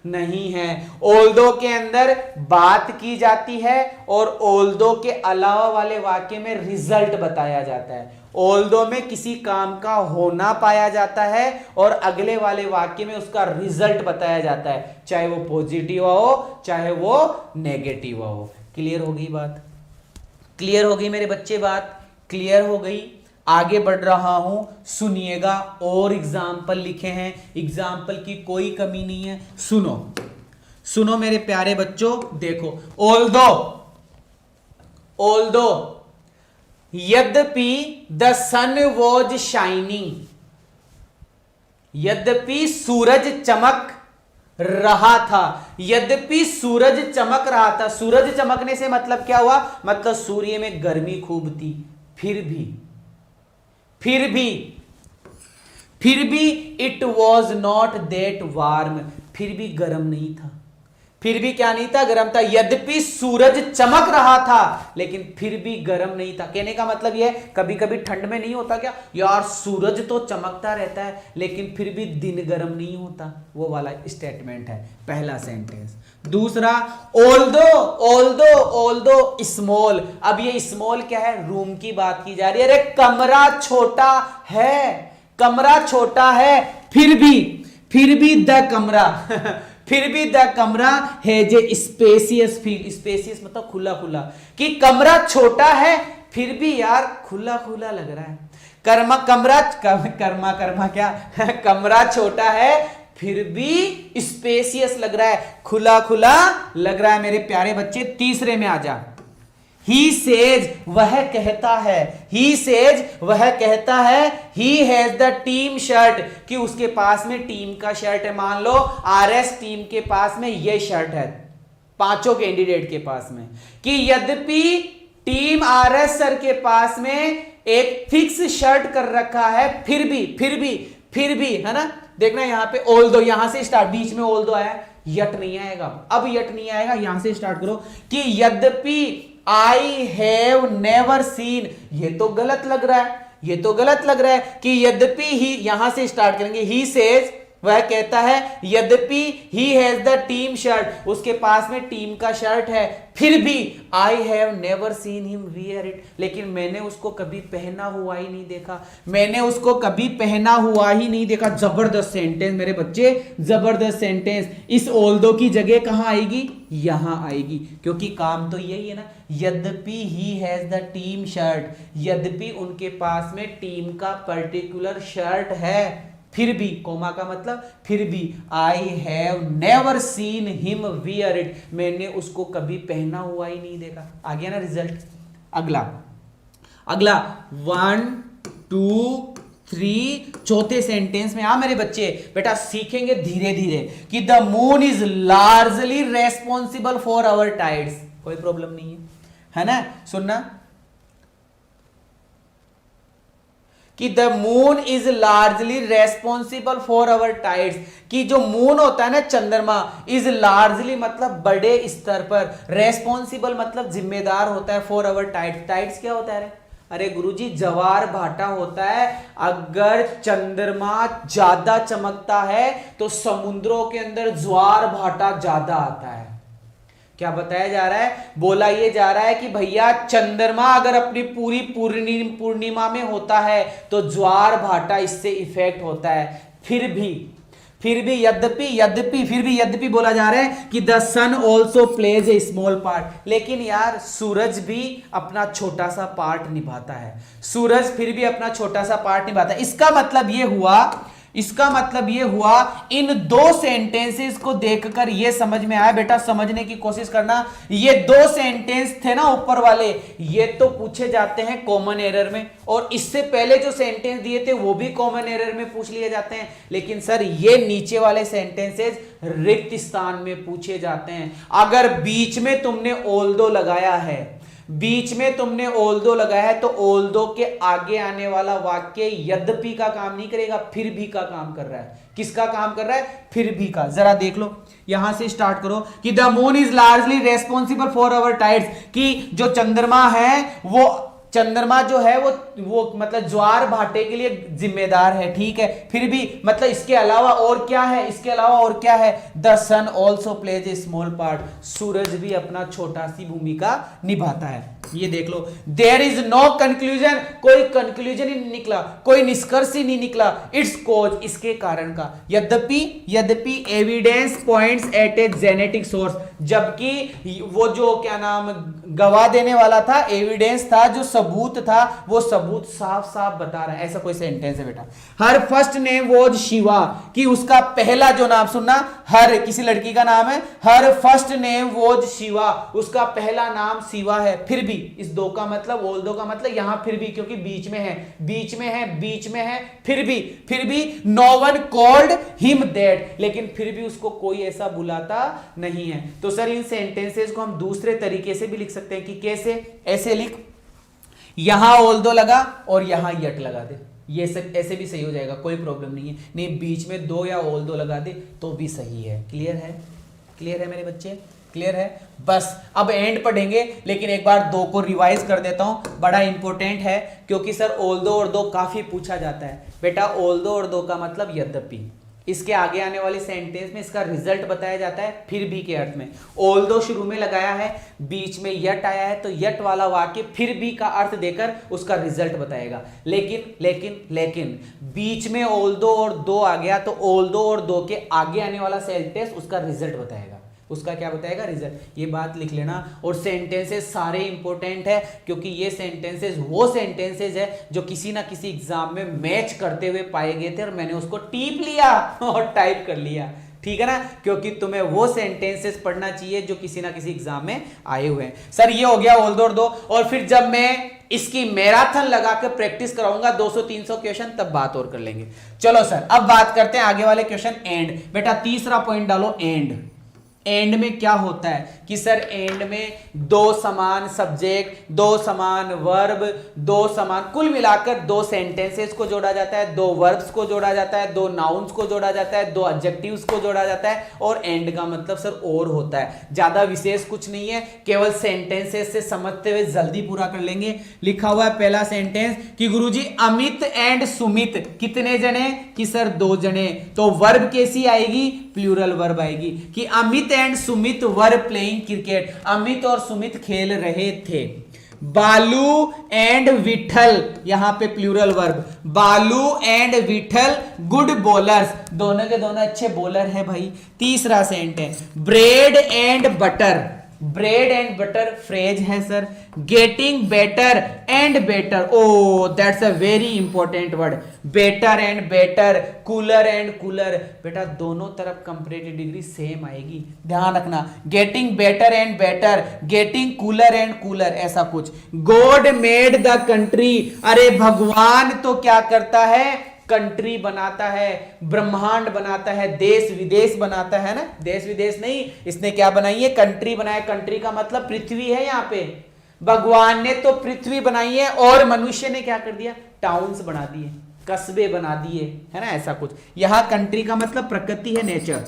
नहीं है। ऑल्दो के अंदर बात की जाती है और ऑल्दो के अलावा वाले वाक्य में रिजल्ट बताया जाता है। ऑल्दो में किसी काम का होना पाया जाता है और अगले वाले वाक्य में उसका रिजल्ट बताया जाता है, चाहे वो पॉजिटिव हो चाहे वो नेगेटिव हो। क्लियर होगी बात? क्लियर होगी मेरे बच्चे? बात क्लियर हो गई? आगे बढ़ रहा हूं, सुनिएगा। और एग्जाम्पल लिखे हैं, एग्जाम्पल की कोई कमी नहीं है। सुनो सुनो मेरे प्यारे बच्चों, देखो। ऑल्दो यद्यपि द सन वॉज शाइनिंग, यद्यपि सूरज चमक रहा था, यद्यपि सूरज चमक रहा था। सूरज चमकने से मतलब क्या हुआ? मतलब सूर्य में गर्मी खूब थी, फिर भी it was not that warm, फिर भी गर्म नहीं था। फिर भी क्या नहीं था? गर्म था। यद्यपि सूरज चमक रहा था लेकिन फिर भी गर्म नहीं था। कहने का मतलब यह, कभी कभी ठंड में नहीं होता क्या यार, सूरज तो चमकता रहता है लेकिन फिर भी दिन गर्म नहीं होता, वो वाला स्टेटमेंट है पहला सेंटेंस। दूसरा, ऑल्दो स्मॉल। अब ये स्मॉल क्या है? रूम की बात की जा रही है। अरे कमरा छोटा है, फिर भी द कमरा फिर भी द कमरा has a spacious feel. Spacious मतलब खुला खुला, कि कमरा छोटा है फिर भी यार खुला खुला लग रहा है। कमरा छोटा है फिर भी स्पेसियस लग रहा है, खुला खुला लग रहा है। मेरे प्यारे बच्चे तीसरे में आ जा। ही सेज, वह कहता है, he has the team shirt, कि उसके पास में टीम का शर्ट है। मान लो आरएस टीम के पास में ये शर्ट है, पांचों कैंडिडेट के पास में, कि यद्यपि टीम आरएस सर के पास में एक फिक्स शर्ट कर रखा है, फिर भी है ना। देखना यहां पे ऑल्दो, यहां से स्टार्ट, बीच में ऑल्दो आया, यट नहीं आएगा। अब यट नहीं आएगा, यहां से स्टार्ट करो कि यद्यपि आई हैव नेवर सीन। ये तो गलत लग रहा है कि यद्यपि ही, यहां से स्टार्ट करेंगे। ही सेज, वह कहता है, यद्यपि he has the team shirt, उसके पास में टीम का शर्ट है, फिर भी I have never seen him wear it, लेकिन मैंने उसको कभी पहना हुआ ही नहीं देखा। जबरदस्त सेंटेंस मेरे बच्चे, जबरदस्त सेंटेंस। इस ऑल्दो की जगह कहां आएगी? यहां आएगी, क्योंकि काम तो यही है ना। यद्यपि he has the team shirt, यद्यपि उनके पास में टीम का पर्टिकुलर शर्ट है, फिर भी, कोमा का मतलब फिर भी, I have never seen him wear it, मैंने उसको कभी पहना हुआ ही नहीं देखा। आ गया ना रिजल्ट। अगला 1 2 3, चौथे सेंटेंस में मेरे बच्चे बेटा सीखेंगे धीरे धीरे कि the moon is largely responsible for our tides. कोई प्रॉब्लम नहीं है ना? सुनना कि the moon is largely responsible for our tides, कि जो मून होता है ना, चंद्रमा, इज लार्जली मतलब बड़े स्तर पर, रेस्पॉन्सिबल मतलब जिम्मेदार होता है, फॉर आवर टाइड्स। टाइड्स क्या होता है? अरे गुरुजी, ज्वार भाटा होता है। अगर चंद्रमा ज्यादा चमकता है तो समुद्रों के अंदर ज्वार भाटा ज्यादा आता है। क्या बताया जा रहा है? बोला ये जा रहा है कि भैया चंद्रमा अगर अपनी पूरी पूर्णिमा में होता है तो ज्वार भाटा इससे इफेक्ट होता है। फिर भी यद्यपि बोला जा रहा है कि the sun also plays a small part. लेकिन यार सूरज भी अपना छोटा सा पार्ट निभाता है, सूरज फिर भी अपना छोटा सा पार्ट निभाता है। इसका मतलब ये हुआ इन दो सेंटेंसेस को देखकर ये समझ में आया, बेटा समझने की कोशिश करना, ये दो सेंटेंस थे ना ऊपर वाले, ये तो पूछे जाते हैं कॉमन एरर में, और इससे पहले जो सेंटेंस दिए थे वो भी कॉमन एरर में पूछ लिए जाते हैं। लेकिन सर ये नीचे वाले सेंटेंसेस रिक्त स्थान में पूछे जाते हैं। अगर बीच में तुमने ऑल्दो लगाया है, तो ऑल्दो के आगे आने वाला वाक्य यद्यपि का काम नहीं करेगा, फिर भी का काम कर रहा है। किसका काम कर रहा है? फिर भी का। जरा देख लो, यहां से स्टार्ट करो कि the moon is largely responsible for our tides, कि जो चंद्रमा है चंद्रमा जो है वो मतलब ज्वार भाटे के लिए जिम्मेदार है, ठीक है। फिर भी मतलब इसके अलावा और क्या है? The sun also plays a small part, सूरज भी अपना छोटा सी भूमिका निभाता है। ये देख लो, देयर इज नो कंक्लूजन, कोई कंक्लूजन ही नहीं निकला, कोई निष्कर्ष ही नहीं निकला। इट्स कॉज, इसके कारण का। यद्यपि evidence points at a genetic source, जबकि वो जो क्या नाम गवाह देने वाला था, एविडेंस था, जो सबूत था, वो सबूत साफ साफ बता रहा है। ऐसा कोई सेंटेंस है बेटा। हर फर्स्ट नेम वॉज शिवा, कि उसका पहला जो नाम, सुनना, हर किसी लड़की का नाम है, हर फर्स्ट नेम वॉज शिवा, उसका पहला नाम शिवा है। फिर भी इस दो का मतलब, ऑल्दो का मतलब यहां फिर भी, क्योंकि बीच में है, फिर भी no one called him that, लेकिन फिर भी उसको कोई ऐसा बुलाता नहीं है। तो सर इन सेंटेंसेस को हम दूसरे तरीके से भी लिख सकते हैं कि कैसे? ऐसे लिख, यहां ऑल्दो लगा और यहां यट लगा दे, ये सब ऐसे भी सही हो जाएगा, कोई प्रॉब्लम नहीं है। नहीं, बीच में दो या ऑल्दो लगा दे तो भी सही है। क्लियर है मेरे बच्चे? क्लियर है? बस अब एंड पढ़ेंगे, लेकिन एक बार दो को रिवाइज कर देता हूं, बड़ा इंपॉर्टेंट है, क्योंकि सर ऑल्दो और दो काफी पूछा जाता है। बेटा ऑल्दो और दो का मतलब यद्यपि, इसके आगे आने वाले सेंटेंस में इसका रिजल्ट बताया जाता है फिर भी के अर्थ में। ऑल्दो शुरू में लगाया है, बीच में यट आया है, तो यट वाला वाक्य फिर भी का अर्थ देकर उसका रिजल्ट बताएगा। लेकिन बीच में ऑल्दो और दो आ गया, तो ऑल्दो और दो के आगे आने वाला सेंटेंस उसका रिजल्ट बताएगा। उसका क्या बताएगा? रिजल्ट। ये बात लिख लेना। और सेंटेंसेस सारे इंपॉर्टेंट है, क्योंकि ये सेंटेंसेस वो सेंटेंसेस है जो किसी ना किसी एग्जाम में मैच करते हुए पाए गए थे, और मैंने उसको टीप लिया और टाइप कर लिया, ठीक है ना, क्योंकि तुम्हें वो सेंटेंसेस पढ़ना चाहिए जो किसी ना किसी एग्जाम में आए हुए हैं। सर ये हो गया ऑल्दो और दो, और फिर जब मैं इसकी मैराथन लगा के प्रैक्टिस कराऊंगा 200-300 क्वेश्चन, तब बात और कर लेंगे। चलो सर अब बात करते हैं आगे वाले क्वेश्चन, एंड। बेटा तीसरा पॉइंट डालो, एंड में क्या होता है कि सर एंड में दो समान सब्जेक्ट, दो समान वर्ब, दो समान, कुल मिलाकर दो सेंटेंसेस को जोड़ा जाता है, दो वर्ब्स को जोड़ा जाता है, दो नाउन्स को जोड़ा जाता है, दो एडजेक्टिव्स को जोड़ा जाता है, और एंड का मतलब सर और होता है। ज्यादा विशेष कुछ नहीं है, केवल सेंटेंसेस से समझते हुए जल्दी पूरा कर लेंगे। लिखा हुआ है पहला सेंटेंस कि गुरुजी अमित एंड सुमित कितने जने? कि सर दो जने। तो वर्ब कैसी आएगी? प्लूरल वर्ब आएगी कि Amit and Sumit were playing cricket, Amit और सुमित खेल रहे थे। बालू एंड विठल, यहां पे plural verb, Balu and Vithal good bowlers, दोनों के दोनों अच्छे बॉलर है भाई। तीसरा sentence bread and butter, bread and butter phrase है sir. Getting better and better, oh that's a very important word, better and better, cooler and cooler. बेटा दोनों तरफ कंपैरेटिव डिग्री सेम आएगी, ध्यान रखना। Getting better and better, getting cooler and cooler, ऐसा कुछ। God made the country, अरे भगवान तो क्या करता है? कंट्री बनाता है, ब्रह्मांड बनाता है, देश विदेश बनाता है ना, देश विदेश नहीं, इसने क्या बनाई है? कंट्री बनाया। कंट्री का मतलब पृथ्वी है यहाँ पे। भगवान ने तो पृथ्वी बनाई है, और मनुष्य ने क्या कर दिया? टाउन्स बना दिए, कस्बे बना दिए, है ना, ऐसा कुछ। यहां कंट्री का मतलब प्रकृति है, नेचर।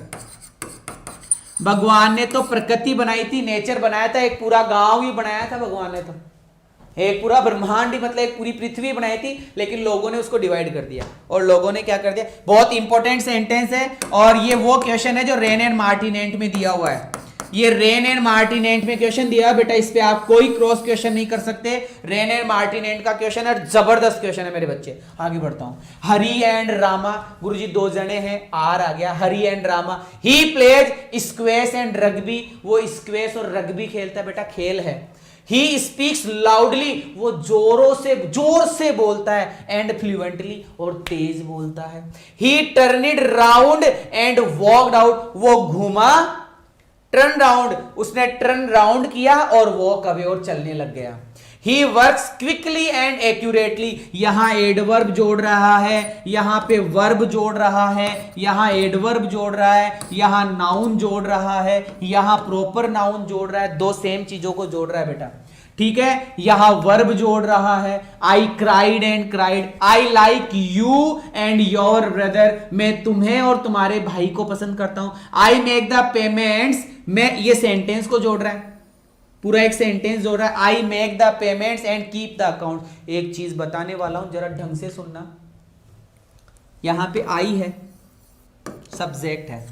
भगवान ने तो प्रकृति बनाई थी, नेचर बनाया था, एक पूरा गांव ही बनाया था भगवान ने, तो एक पूरा ब्रह्मांड ही, मतलब एक पूरी पृथ्वी बनाई थी, लेकिन लोगों ने उसको डिवाइड कर दिया। और लोगों ने क्या कर दिया? बहुत इंपॉर्टेंट सेंटेंस है, और ये वो क्वेश्चन है जो रेन एंड मार्टिनेंट में दिया हुआ है। ये रेन एंड मार्टिनेंट में क्वेश्चन दिया बेटा, इस पे आप कोई क्रॉस क्वेश्चन नहीं कर सकते। रेन एंड मार्टिनेंट का क्वेश्चन है, जबरदस्त क्वेश्चन है मेरे बच्चे। आगे बढ़ता हूं। हरी एंड रामा, गुरुजी दो जने हैं, आर आ गया। Hari and Rama, he plays squash and rugby, वो स्क्वैश और रग्बी खेलता है बेटा, खेल है। ही स्पीक्स लाउडली, वो जोर से बोलता है, एंड फ्लुएंटली, और तेज बोलता है। He turned round and walked out, वो घूमा, टर्न राउंड, उसने टर्न राउंड किया और वॉक अवे, और चलने लग गया। He works quickly and accurately, यहां एडवर्ब जोड़ रहा है, यहां पे वर्ब जोड़ रहा है, यहां एडवर्ब जोड़ रहा है, यहां नाउन जोड़ रहा है, यहां प्रॉपर नाउन जोड़ रहा है, दो सेम चीजों को जोड़ रहा है बेटा, ठीक है। यहां वर्ब जोड़ रहा है, I cried and cried, I like you and your brother, मैं तुम्हें और तुम्हारे भाई को पसंद करता हूं। आई मेक द पेमेंट्स, मैं ये सेंटेंस को जोड़ रहा है, पूरा एक सेंटेंस जोड़ रहा है। I make the payments and keep the account. एक चीज बताने वाला हूं, जरा ढंग से सुनना। यहां पे आई है, सब्जेक्ट है,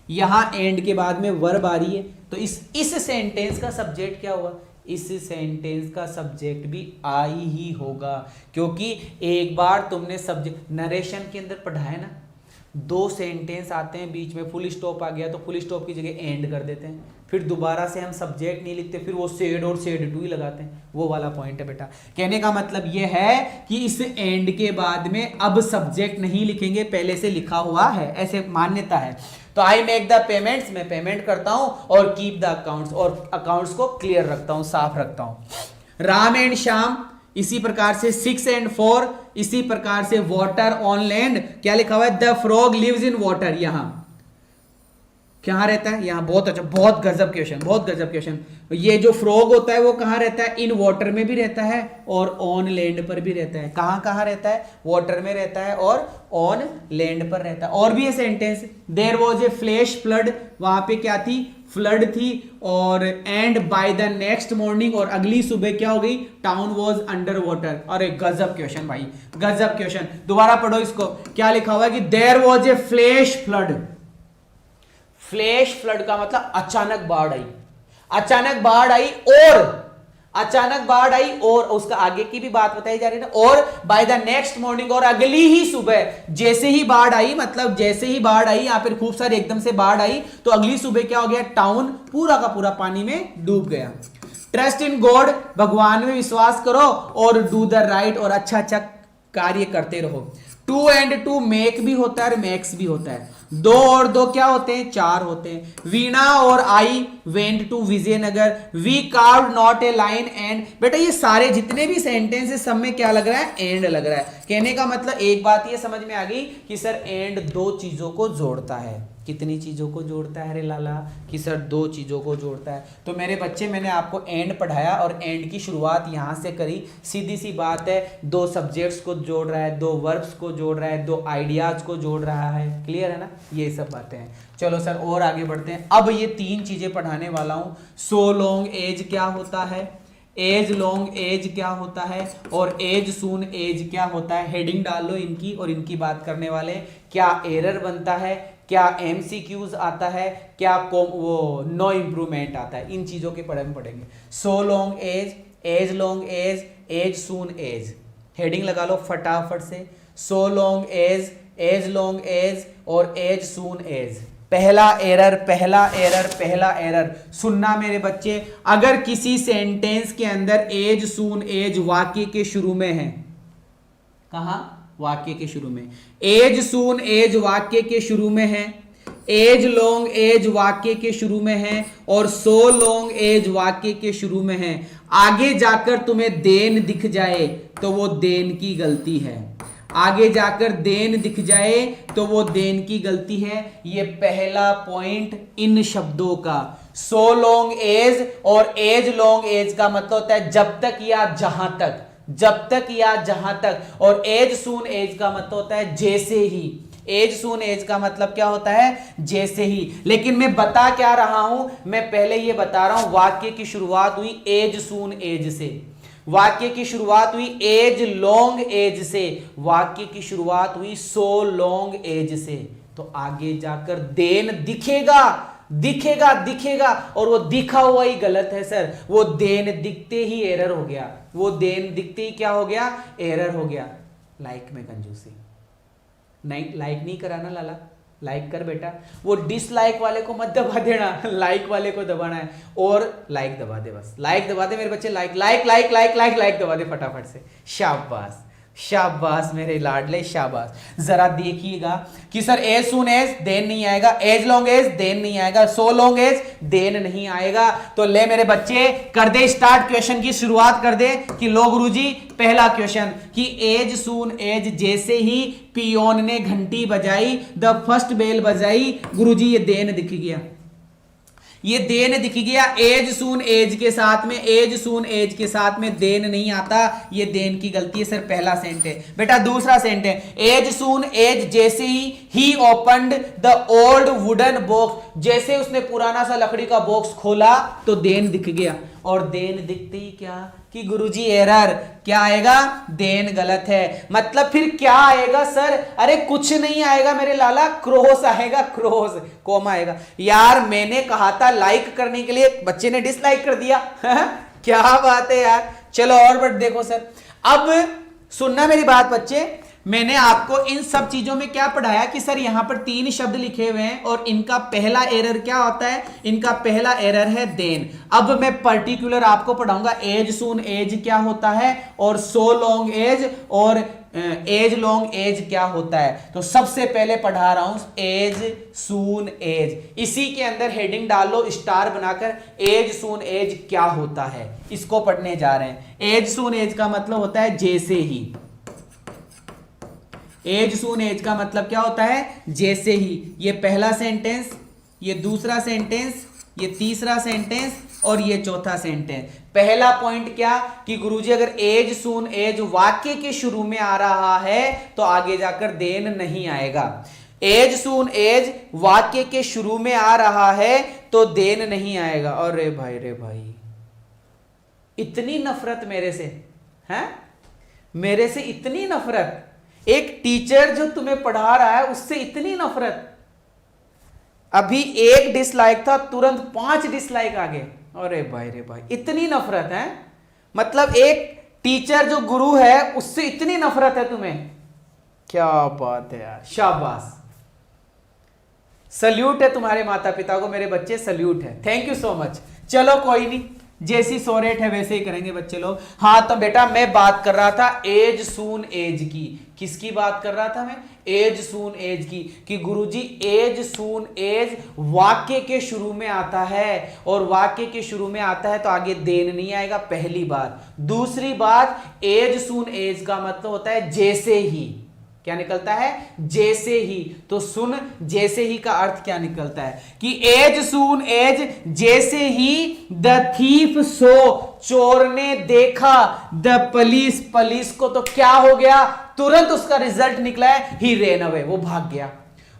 यहां एंड के बाद में वर्ब आ रही है, तो इस सेंटेंस का सब्जेक्ट क्या हुआ? इस सेंटेंस का सब्जेक्ट भी आई ही होगा, क्योंकि एक बार तुमने सब्जेक्ट नरेशन के अंदर पढ़ा है ना, दो सेंटेंस आते हैं, बीच में फुल स्टॉप आ गया तो फुल स्टॉप की जगह एंड कर देते हैं, फिर दोबारा से हम सब्जेक्ट नहीं लिखते, फिर वो सेड और सेड टू ही लगाते हैं। वो वाला पॉइंट है बेटा। कहने का मतलब ये है कि इस एंड के बाद में अब सब्जेक्ट नहीं लिखेंगे, पहले से लिखा हुआ है, ऐसे मान्यता है। तो आई मेक द पेमेंट्स, मैं पेमेंट करता हूं, और कीप द अकाउंट्स, और अकाउंट्स को क्लियर रखता हूं, साफ रखता हूं। राम एंड श्याम, इसी प्रकार से 6 एंड 4, इसी प्रकार से वाटर ऑन लैंड, क्या लिखा हुआ है? The frog lives in water, यहां कहां रहता है? यहां। बहुत अच्छा, बहुत गजब क्वेश्चन, बहुत गजब क्वेश्चन। ये जो फ्रॉग होता है वो कहां रहता है? इन वाटर में भी रहता है और ऑन लैंड पर भी रहता है। कहां कहां रहता है? वाटर में रहता है और ऑन लैंड पर रहता है। और भी है sentence, there was a flash flood, वहां पे क्या थी? फ्लड थी। और and by the next morning, और अगली सुबह क्या हो गई? Town was under water. अरे गजब क्वेश्चन भाई, गजब क्वेश्चन। दोबारा पढ़ो इसको, क्या लिखा हुआ है कि there was a flash flood. Flash flood का मतलब अचानक बाढ़ आई, अचानक बाढ़ आई, और अचानक बाढ़ आई, और उसका आगे की भी बात बताई जा रही है ना, और बाय द नेक्स्ट मॉर्निंग, और अगली ही सुबह जैसे ही बाढ़ आई, मतलब जैसे ही बाढ़ आई, यहां पर खूब सारी एकदम से बाढ़ आई, तो अगली सुबह क्या हो गया? टाउन पूरा का पूरा पानी में डूब गया। ट्रस्ट इन गॉड, भगवान में विश्वास करो, और डू द राइट, और अच्छा अच्छा कार्य करते रहो। टू एंड टू मेक भी होता है और मैक्स भी होता है। दो और दो क्या होते हैं? चार होते हैं। वीणा और I went to Vijayanagar, we carved not a line and. बेटा ये सारे जितने भी सेंटेंस है, सब में क्या लग रहा है? एंड लग रहा है। कहने का मतलब एक बात ये समझ में आ गई कि सर एंड दो चीजों को जोड़ता है। कितनी चीजों को जोड़ता है रे लाला? कि सर दो चीजों को जोड़ता है। तो मेरे बच्चे, मैंने आपको एंड पढ़ाया और एंड की शुरुआत यहां से करी। सीधी सी बात है, दो सब्जेक्ट्स को जोड़ रहा है, दो वर्ब्स को जोड़ रहा है, दो आइडियाज को जोड़ रहा है। क्लियर है ना? ये सब बातें हैं। चलो सर और आगे बढ़ते हैं। अब ये तीन चीजें पढ़ाने वाला हूं। सो लॉन्ग एज क्या होता है, एज लॉन्ग एज क्या होता है, और एज सून एज क्या होता है। हेडिंग डाल लो इनकी, और इनकी बात करने वाले। क्या एरर बनता है, क्या एमसीक्यूज आता है, क्या वो नो इंप्रूवमेंट आता है, इन चीजों के पढ़े में पढ़ेंगे। So long as, as long as, as soon as. Heading लगा लो फटाफट से। So long as long as, और एज सून एज। पहला एरर, पहला एरर, पहला एरर सुनना मेरे बच्चे। अगर किसी सेंटेंस के अंदर एज सून एज वाक्य के शुरू में है, कहां? वाक्य के शुरू में। एज सून एज वाक्य के शुरू में है, एज लॉन्ग एज वाक्य के शुरू में है, और सो लॉन्ग एज वाक्य के शुरू में है। आगे जाकर तुम्हें देन दिख जाए तो वो देन की गलती है। आगे जाकर देन दिख जाए तो वो देन की गलती है। ये पहला पॉइंट इन शब्दों का। सो लॉन्ग एज और एज लॉन्ग एज का मतलब होता है जब तक या जहां तक, जब तक या जहां तक। और एज सून एज का मतलब होता है जैसे ही। एज सून एज का मतलब क्या होता है? जैसे ही। लेकिन मैं बता क्या रहा हूं? मैं पहले ये बता रहा हूं वाक्य की शुरुआत हुई एज सून एज से, वाक्य की शुरुआत हुई एज लॉन्ग एज से, वाक्य की शुरुआत हुई सो लॉन्ग एज से। तो आगे जाकर देन दिखेगा, दिखेगा दिखेगा, और वो दिखा हुआ ही गलत है सर। वो देन दिखते ही एरर हो गया, वो देन दिखते ही क्या हो गया, एरर हो गया। लाइक में कंजूसी, नहीं लाइक नहीं कराना लाला, लाइक कर बेटा। वो डिसलाइक वाले को मत दबा देना, लाइक वाले को दबाना है, और लाइक दबा दे, बस लाइक दबा दे मेरे बच्चे, like like like like like like दबा दे फटाफट से। शाबाश शाबाश मेरे लाडले, शाबाश। जरा देखिएगा कि sir as soon as then नहीं आएगा, एज लॉन्ग एज देन नहीं आएगा, सो लॉन्ग एज देन नहीं आएगा। तो ले मेरे बच्चे कर दे स्टार्ट, क्वेश्चन की शुरुआत कर दे कि लो गुरुजी पहला क्वेश्चन कि एज सून एज जैसे ही पियोन ने घंटी बजाई, द फर्स्ट बेल बजाई, गुरुजी ये देन दिख गया, ये देन दिख गया। एज सून एज के साथ में, एज सून एज के साथ में देन नहीं आता, ये देन की गलती है सर, पहला सेंट है बेटा। दूसरा सेंट है एज सून एज जैसे ही opened the old wooden box, जैसे उसने पुराना सा लकड़ी का बॉक्स खोला तो देन दिख गया, और देन दिखते ही क्या कि गुरुजी एरर, क्या आएगा, देन गलत है। मतलब फिर क्या आएगा सर, अरे कुछ नहीं आएगा मेरे लाला, क्रॉस आएगा, क्रॉस, कोमा आएगा। यार मैंने कहा था लाइक करने के लिए, बच्चे ने डिसलाइक कर दिया। क्या बात है यार। चलो और बट देखो सर, अब सुनना मेरी बात बच्चे, मैंने आपको इन सब चीजों में क्या पढ़ाया कि सर यहां पर 3 शब्द लिखे हुए हैं, और इनका पहला एरर क्या होता है, इनका पहला एरर है देन। अब मैं पर्टिकुलर आपको पढ़ाऊंगा एज सून एज क्या होता है, और सो लॉन्ग एज और एज लॉन्ग एज क्या होता है। तो सबसे पहले पढ़ा रहा हूं एज सून एज, इसी के अंदर हेडिंग डाल लो स्टार बनाकर, एज सून एज क्या होता है, इसको पढ़ने जा रहे हैं। एज सून एज का मतलब होता है जैसे ही, एज सून एज का मतलब क्या होता है, जैसे ही। ये पहला सेंटेंस, ये दूसरा सेंटेंस, ये तीसरा सेंटेंस, और ये चौथा सेंटेंस। पहला पॉइंट क्या कि गुरुजी अगर एज सून एज वाक्य के शुरू में आ रहा है तो आगे जाकर देन नहीं आएगा। एज सून एज वाक्य के शुरू में आ रहा है तो देन नहीं आएगा। और रे भाई इतनी नफरत मेरे से है, मेरे से इतनी नफरत, एक टीचर जो तुम्हें पढ़ा रहा है उससे इतनी नफरत। अभी 1 डिसलाइक था, तुरंत 5 डिसलाइक आ गए। अरे भाई इतनी नफरत है, मतलब एक टीचर जो गुरु है उससे इतनी नफरत है तुम्हें, क्या बात है यार, शाबाश, सल्यूट है तुम्हारे माता पिता को मेरे बच्चे, सल्यूट है, थैंक यू सो मच। चलो कोई नहीं, जैसी सोरेट है वैसे ही करेंगे बच्चे लोग। हाँ तो बेटा मैं बात कर रहा था एज सून एज की, किसकी बात कर रहा था मैं, एज सून एज की, कि गुरुजी एज सून एज वाक्य के शुरू में आता है, और वाक्य के शुरू में आता है तो आगे देन नहीं आएगा, पहली बात। दूसरी बात, एज सून एज का मतलब होता है जैसे ही, क्या निकलता है, जैसे ही। तो सुन जैसे ही का अर्थ क्या निकलता है कि एज सून एज जैसे ही द थीफ सो, चोर ने देखा, द पुलिस, पुलिस को तो क्या हो गया, तुरंत उसका रिजल्ट निकला है ही रेन अवे, वो भाग गया।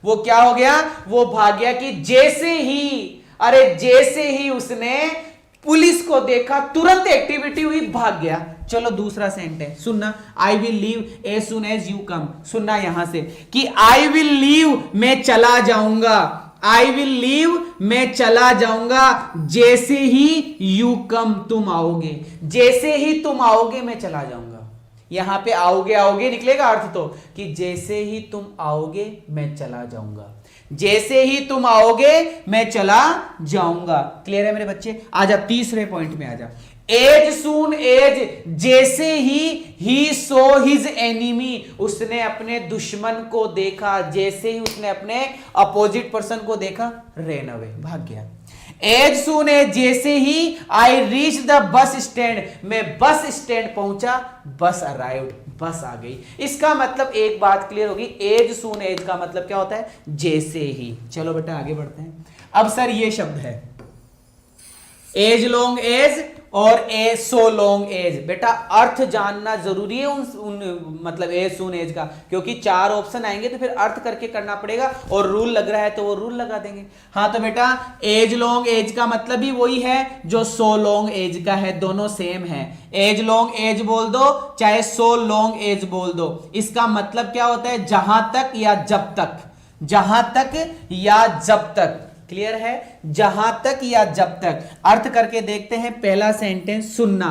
वो क्या हो गया, वो भाग गया कि जैसे ही, अरे जैसे ही उसने पुलिस को देखा तुरंत एक्टिविटी हुई, भाग गया। चलो दूसरा सेंटेंस सुनना, I will leave as soon as you come. सुनना यहां से कि आई विल लीव मैं चला जाऊंगा, आई विल लीव मैं चला जाऊंगा, जैसे ही यू कम तुम आओगे, जैसे ही तुम आओगे मैं चला जाऊंगा। यहां पे आओगे आओगे निकलेगा अर्थ तो कि जैसे ही तुम आओगे मैं चला जाऊंगा, जैसे ही तुम आओगे मैं चला जाऊंगा। क्लियर है मेरे बच्चे। आजा तीसरे पॉइंट में आजा। एज सून एज जैसे ही सो हिज एनिमी, उसने अपने दुश्मन को देखा, जैसे ही उसने अपने अपोजिट पर्सन को देखा, रेन अवे, भाग गया। एज सून एज जैसे ही I reach the bus stand, मैं बस स्टैंड पहुंचा, बस अराइव्ड, बस आ गई। इसका मतलब एक बात क्लियर होगी, एज सून एज का मतलब क्या होता है, जैसे ही। चलो बेटा आगे बढ़ते हैं। अब सर ये शब्द है एज लॉन्ग एज और ए सो लॉन्ग एज। बेटा अर्थ जानना जरूरी है उन मतलब एज सून एज का, क्योंकि 4 ऑप्शन आएंगे तो फिर अर्थ करके करना पड़ेगा, और रूल लग रहा है तो वो रूल लगा देंगे। हाँ तो बेटा एज लॉन्ग एज का मतलब भी वही है जो सो लॉन्ग एज का है, दोनों सेम है। एज लॉन्ग एज बोल दो चाहे सो लॉन्ग एज बोल दो, इसका मतलब क्या होता है, जहां तक या जब तक, जहां तक या जब तक। क्लियर है? जहां तक या जब तक। अर्थ करके देखते हैं। पहला सेंटेंस सुनना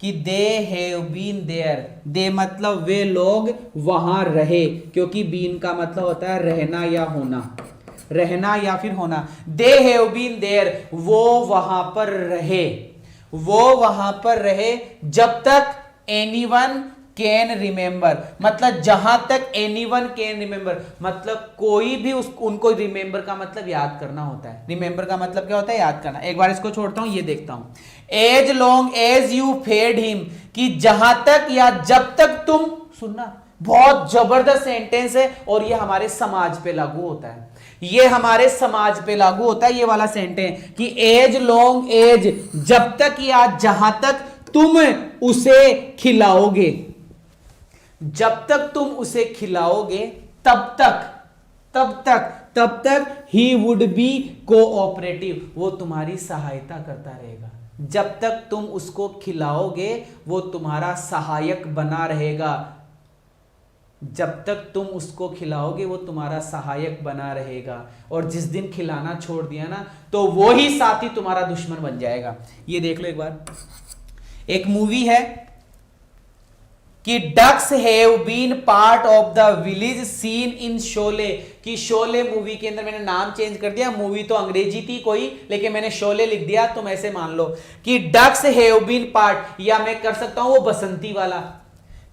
कि दे हैव बीन देयर। दे मतलब वे लोग वहां रहे, क्योंकि बीन का मतलब होता है रहना या होना, रहना या फिर होना। दे हैव बीन देयर, वो वहां पर रहे, वो वहां पर रहे जब तक एनीवन कैन रिमेंबर, मतलब जहां तक एनीवन कैन रिमेंबर, मतलब कोई भी उनको रिमेंबर का मतलब याद करना होता है। रिमेंबर का मतलब क्या होता है? याद करना। एक बार इसको छोड़ता हूं, ये देखता हूं। As long as you fed him, कि जहां तक या जब तक तुम, सुनना, बहुत जबरदस्त सेंटेंस है और ये हमारे समाज पे लागू होता है। ये हमारे समाज पे लागू होता है ये वाला सेंटेंस कि एज लॉन्ग एज, जब तक या जहां तक तुम उसे खिलाओगे, जब तक तुम उसे खिलाओगे तब तक ही वुड बी कोऑपरेटिव, वो तुम्हारी सहायता करता रहेगा। जब तक तुम उसको खिलाओगे वो तुम्हारा सहायक बना रहेगा। जब तक तुम उसको खिलाओगे वो तुम्हारा सहायक बना रहेगा, और जिस दिन खिलाना छोड़ दिया ना तो वो ही साथी तुम्हारा दुश्मन बन जाएगा। ये देख लो एक बार, एक मूवी है कि ducks have been part of the village scene in Sholay, कि शोले मूवी के अंदर, मैंने नाम चेंज कर दिया, मूवी तो अंग्रेजी थी कोई, लेकिन मैंने शोले लिख दिया। तुम ऐसे मान लो कि डक्स हैव बीन पार्ट, या मैं कर सकता हूं वो बसंती वाला,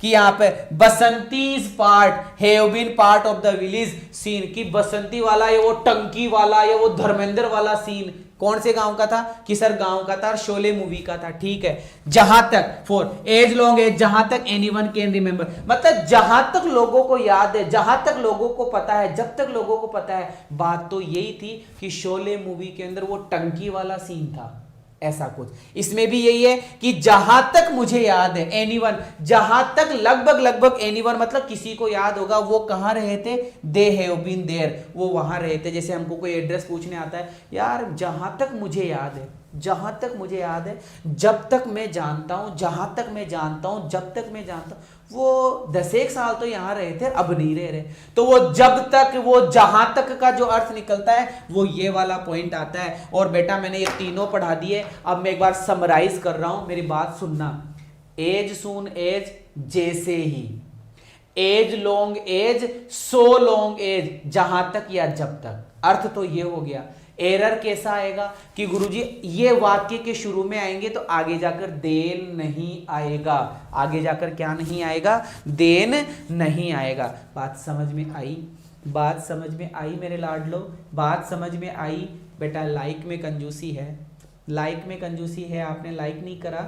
कि यहां पे Basanti is part, have been part of the village scene, कि बसंती वाला या वो टंकी वाला या वो धर्मेंद्र वाला सीन कौन से गांव का था? किसर गांव का था, शोले मूवी का था। ठीक है, जहां तक, फॉर एज लॉन्ग एज, जहां तक एनीवन कैन रिमेंबर, मतलब जहां तक लोगों को याद है, जहां तक लोगों को पता है, जब तक लोगों को पता है। बात तो यही थी कि शोले मूवी के अंदर वो टंकी वाला सीन था, ऐसा कुछ इसमें भी यही है कि जहां तक मुझे याद है, एनीवन, जहां तक लगभग एनीवन मतलब किसी को याद होगा, वो कहां रहे थे? दे हैव बीन देयर, वो वहां रहे थे। जैसे हमको कोई एड्रेस पूछने आता है, यार जहां तक मुझे याद है, जहां तक मुझे याद है, जब तक मैं जानता हूं, जहां तक मैं जानता हूं, जब तक मैं जानता हूं, वो 10 साल तो यहां रहे थे, अब नहीं रह रहे। तो वो जब तक, वो जहां तक का जो अर्थ निकलता है वो ये वाला पॉइंट आता है। और बेटा मैंने ये तीनों पढ़ा दिए, अब मैं एक बार समराइज कर रहा हूं, मेरी बात सुनना। एज सून एज, जैसे ही, as long as, so long as, जहां तक या जब तक। अर्थ तो ये हो गया। एरर कैसा आएगा कि गुरुजी ये वाक्य के शुरू में आएंगे तो आगे जाकर देन नहीं आएगा, आगे जाकर क्या नहीं आएगा? देन नहीं आएगा। बात समझ में आई? बात समझ में आई मेरे लाडलो? बात समझ में आई? बेटा लाइक में कंजूसी है, लाइक में कंजूसी है, आपने लाइक नहीं करा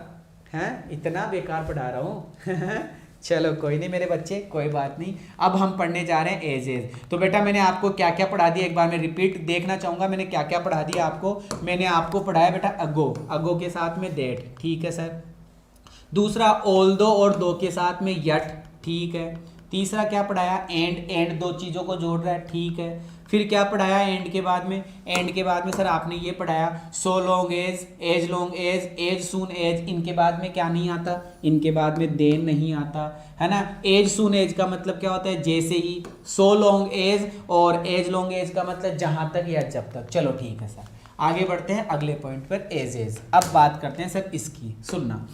है, इतना बेकार पढ़ा रहा हूं। चलो कोई नहीं मेरे बच्चे, कोई बात नहीं। अब हम पढ़ने जा रहे हैं एजेस। तो बेटा मैंने आपको क्या क्या पढ़ा दिया, एक बार मैं रिपीट देखना चाहूंगा मैंने क्या क्या पढ़ा दिया आपको। मैंने आपको पढ़ाया बेटा अगो, अगो के साथ में दैट, ठीक है सर। दूसरा ऑल्दो और दो के साथ में यट, ठीक है। तीसरा क्या पढ़ाया? एंड, एंड दो चीज़ों को जोड़ रहा है, ठीक है। फिर क्या पढ़ाया एंड के बाद में? एंड के बाद में सर आपने ये पढ़ाया so long as long as soon as. इनके बाद में क्या नहीं आता? इनके बाद में देन नहीं आता, है ना। एज सून एज का मतलब क्या होता है? जैसे ही। सो लॉन्ग एज और एज लॉन्ग एज का मतलब जहां तक या जब तक। चलो ठीक है सर, आगे बढ़ते हैं अगले पॉइंट पर, एजेस। अब बात करते हैं सर इसकी, सुनना,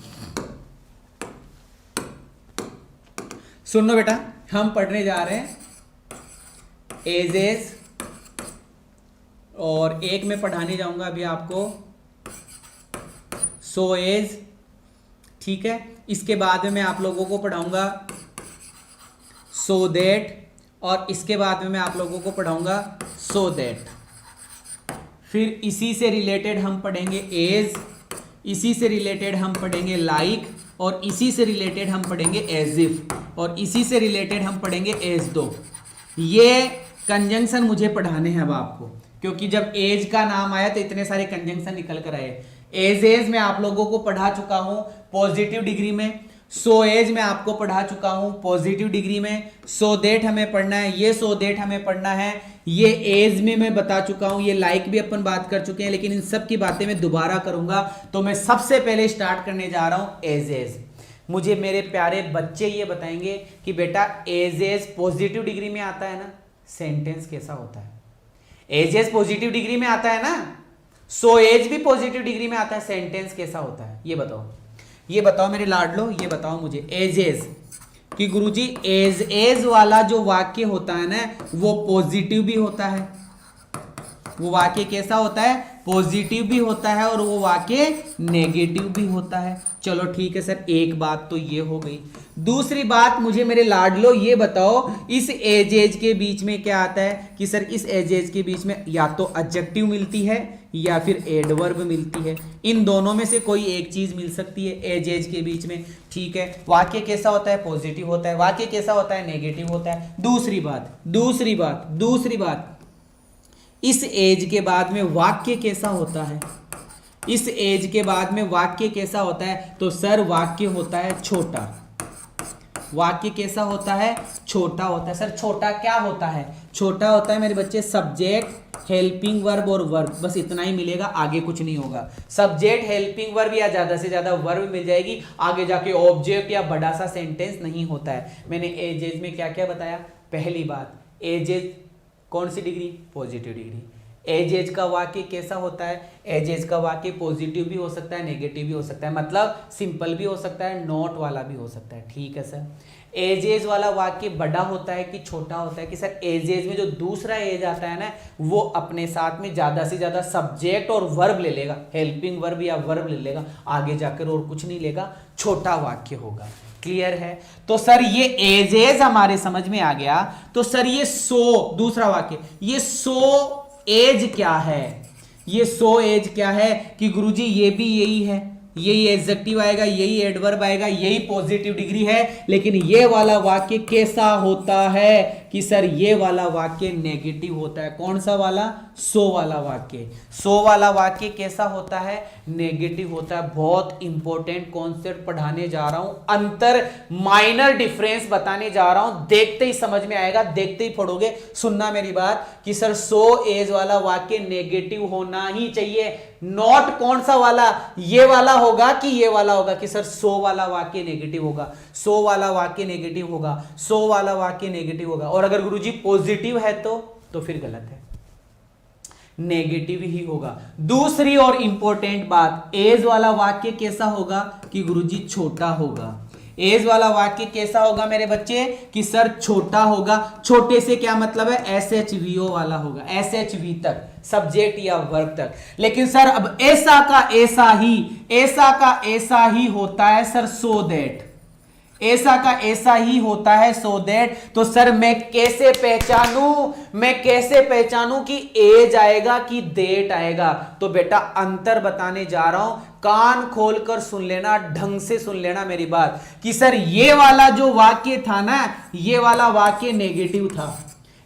सुनो बेटा, हम पढ़ने जा रहे हैं एजेस, और एक में पढ़ाने जाऊंगा अभी आपको सो एज, ठीक है। इसके बाद में मैं आप लोगों को पढ़ाऊंगा सो दैट, और इसके बाद में मैं आप लोगों को पढ़ाऊंगा सो दैट। फिर इसी से रिलेटेड हम पढ़ेंगे एज, इसी से रिलेटेड हम पढ़ेंगे लाइक, और इसी से रिलेटेड हम पढ़ेंगे एज इफ, और इसी से रिलेटेड हम पढ़ेंगे एज दो। ये कंजंक्शन मुझे पढ़ाने हैं अब आपको, क्योंकि जब एज का नाम आया तो इतने सारे कंजंक्शन निकल कर आए। एज मैं आप लोगों को पढ़ा चुका हूं पॉजिटिव डिग्री में, सो एज मैं आपको पढ़ा चुका हूं पॉजिटिव डिग्री में, सो दैट हमें पढ़ना है, ये सो दैट हमें पढ़ना है, ये एज में मैं बता चुका हूं, ये लाइक भी अपन बात कर चुके हैं, लेकिन इन सब की बातें मैं दोबारा करूंगा। तो मैं सबसे पहले स्टार्ट करने जा रहा हूं एज। मुझे मेरे प्यारे बच्चे ये बताएंगे कि बेटा एज पॉजिटिव डिग्री में आता है ना, सेंटेंस कैसा होता है? एजेस पॉजिटिव डिग्री में आता है ना, सो एज भी पॉजिटिव डिग्री में आता है। सेंटेंस कैसा होता है ये बताओ, ये बताओ मेरे लाडलो, ये बताओ मुझे एजेस कि गुरुजी एज एज वाला जो वाक्य होता है ना वो पॉजिटिव भी होता है। वो वाक्य कैसा होता है? पॉजिटिव भी होता है और वो वाक्य नेगेटिव भी होता है। चलो ठीक है सर, एक बात तो ये हो गई। दूसरी बात मुझे मेरे लाडलो ये बताओ, इस एज के बीच में क्या आता है कि सर इस एज के बीच में या तो एडजेक्टिव मिलती है या फिर एडवर्ब मिलती है। इन दोनों में से कोई एक चीज मिल सकती है एज के बीच में। ठीक है, वाक्य कैसा होता है? पॉजिटिव होता है। वाक्य कैसा होता है? नेगेटिव होता है। दूसरी बात इस एज के बाद में वाक्य कैसा होता है? इस एज के बाद में वाक्य कैसा होता है? तो सर वाक्य होता है छोटा। वाक्य कैसा होता है? छोटा होता है। सर छोटा क्या होता है? छोटा होता है मेरे बच्चे सब्जेक्ट, हेल्पिंग वर्ब और वर्ब, बस इतना ही मिलेगा, आगे कुछ नहीं होगा। सब्जेक्ट, हेल्पिंग वर्ब या ज्यादा से ज्यादा वर्ब मिल जाएगी, आगे जाके ऑब्जेक्ट या बड़ा सा सेंटेंस नहीं होता है। मैंने एजेज में क्या क्या बताया? पहली बात, एजेज कौन सी डिग्री? Positive degree. एजेज का वाक्य कैसा होता है? एजेज का वाक्य पॉजिटिव भी हो सकता है, नेगेटिव भी हो सकता है, मतलब सिंपल भी हो सकता है, नॉट वाला भी हो सकता है। ठीक है सर। एजेज वाला वाक्य बड़ा होता है कि छोटा होता है? कि सर एजेज में जो दूसरा एज आता है ना वो अपने साथ में ज्यादा से ज्यादा सब्जेक्ट और वर्ब ले लेगा, हेल्पिंग वर्ब या वर्ब ले लेगा, आगे जाकर और कुछ नहीं लेगा, छोटा वाक्य होगा। क्लियर है? तो सर ये एजेज हमारे समझ में आ गया। तो सर ये सो, दूसरा वाक्य, ये सो एज क्या है? ये सो एज क्या है कि गुरुजी ये भी यही है, यही एडजेक्टिव आएगा, यही एडवर्ब आएगा, यही पॉजिटिव डिग्री है। लेकिन ये वाला वाक्य कैसा होता है कि सर ये वाला वाक्य नेगेटिव होता है। कौन सा वाला? सो वाला वाक्य। सो वाला वाक्य कैसा होता है? नेगेटिव होता है। बहुत इंपॉर्टेंट कॉन्सेप्ट पढ़ाने जा रहा हूं, अंतर माइनर डिफरेंस बताने जा रहा हूं, देखते ही समझ में आएगा, देखते ही पढ़ोगे। सुनना मेरी बात कि सर सो एज वाला वाक्य नेगेटिव होना ही चाहिए। नॉट कौन सा वाला? ये वाला होगा कि ये वाला होगा कि सर सो वाला वाक्य नेगेटिव होगा, सो वाला वाक्य नेगेटिव होगा, सो वाला वाक्य नेगेटिव होगा। और अगर गुरुजी पॉजिटिव है तो फिर गलत है, नेगेटिव ही होगा। दूसरी और इंपॉर्टेंट बात, एज वाला वाक्य कैसा होगा कि गुरुजी छोटा होगा। एज वाला वाक्य कैसा होगा मेरे बच्चे कि सर छोटा होगा। छोटे से क्या मतलब है? SHVO वाला होगा, SHV तक, सब्जेक्ट या वर्ब तक। लेकिन सर अब ऐसा का ऐसा ही होता है सर सो दैट, ऐसा का ऐसा ही होता है सो दैट। तो सर मैं कैसे पहचानूं कि एज आएगा कि डेट आएगा? तो बेटा अंतर बताने जा रहा हूं, कान खोलकर सुन लेना, ढंग से सुन लेना मेरी बात कि सर ये वाला जो वाक्य था ना, ये वाला वाक्य नेगेटिव था,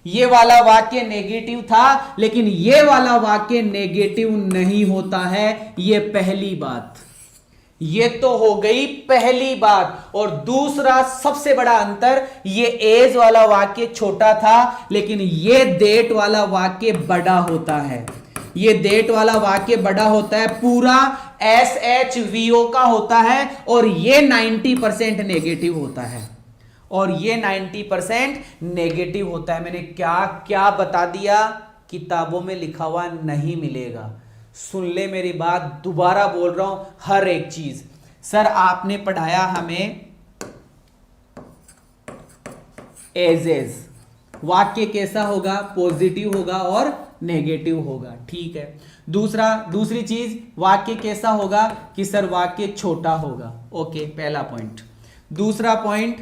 ये वाला वाक्य नेगेटिव था, लेकिन ये वाला वाक्य नेगेटिव नहीं होता है। ये पहली बात, ये तो हो गई पहली बात। और दूसरा सबसे बड़ा अंतर, ये एज वाला वाक्य छोटा था, लेकिन ये डेट वाला वाक्य बड़ा होता है। ये डेट वाला वाक्य बड़ा होता है, पूरा SHVO का होता है, और ये 90% नेगेटिव होता है, और ये 90% नेगेटिव होता है। मैंने क्या क्या बता दिया, किताबों में लिखा हुआ नहीं मिलेगा। सुन ले मेरी बात, दोबारा बोल रहा हूं हर एक चीज। सर आपने पढ़ाया हमें एजेस, वाक्य कैसा होगा? पॉजिटिव होगा और नेगेटिव होगा। ठीक है। दूसरी चीज, वाक्य कैसा होगा कि सर वाक्य छोटा होगा। ओके, पहला पॉइंट। दूसरा पॉइंट,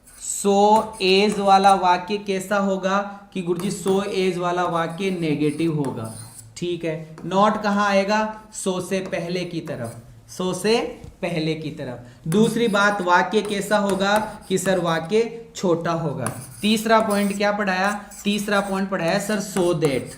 सो एज वाला वाक्य कैसा होगा कि गुरुजी सो एज वाला वाक्य नेगेटिव होगा। ठीक है। नॉट कहां आएगा? सो से पहले की तरफ, सो से पहले की तरफ। दूसरी बात, वाक्य कैसा होगा कि सर वाक्य छोटा होगा। तीसरा पॉइंट क्या पढ़ाया? तीसरा पॉइंट पढ़ाया सर सो दैट।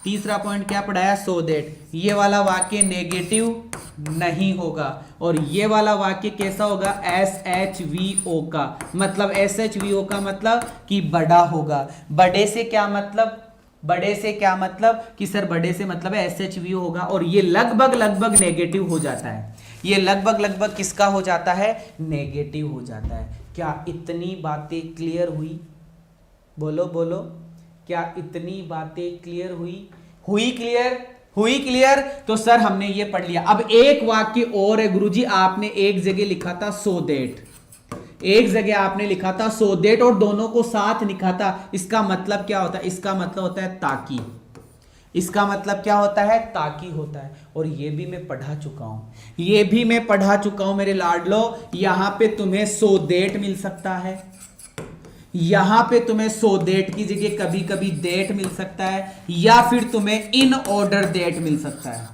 तीसरा पॉइंट क्या पढ़ाया? So that. ये वाला वाक्य नेगेटिव नहीं होगा, और ये वाला वाक्य कैसा होगा? SHVO का, मतलब SHVO का मतलब कि बड़ा होगा। बड़े से क्या मतलब? बड़े से क्या मतलब कि सर बड़े से मतलब है SHVO होगा, और ये लगभग नेगेटिव हो जाता है। ये लगभग किसका हो जाता है? नेगेटिव हो जाता है। क्या इतनी बातें क्लियर हुई? बोलो बोलो, क्या इतनी बातें क्लियर हुई क्लियर? तो सर हमने ये पढ़ लिया। अब एक वाक्य और है गुरुजी, आपने एक जगह लिखा था सो देट, एक जगह आपने लिखा था सो देट और दोनों को साथ लिखा था। इसका मतलब क्या होता है? इसका मतलब होता है ताकि। इसका मतलब क्या होता है? ताकि होता है। और ये भी मैं पढ़ा चुका हूं, मेरे लाडलो। यहां पे तुम्हें सो देट मिल सकता है, यहां पे तुम्हें सो देट की जगह कभी कभी देट मिल सकता है, या फिर तुम्हें इन ऑर्डर देट मिल सकता है।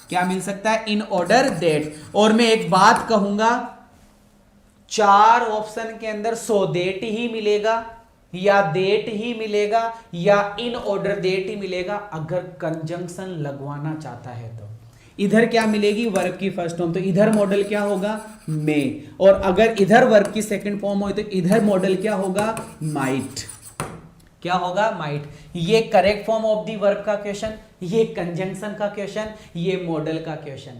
क्या मिल सकता है? In order that. और मैं एक बात कहूंगा, 4 ऑप्शन के अंदर सो देट ही मिलेगा, या देट ही मिलेगा, या इन ऑर्डर देट ही मिलेगा अगर कंजंक्शन लगवाना चाहता है तो। इधर क्या मिलेगी? वर्ब की फर्स्ट फॉर्म, तो इधर मॉडल क्या होगा? मे। और अगर इधर वर्ब की सेकंड फॉर्म हो तो इधर मॉडल क्या होगा? माइट। क्या होगा? माइट। ये correct form of the verb का क्वेश्चन, ये कंजंक्शन का क्वेश्चन, ये मॉडल का क्वेश्चन।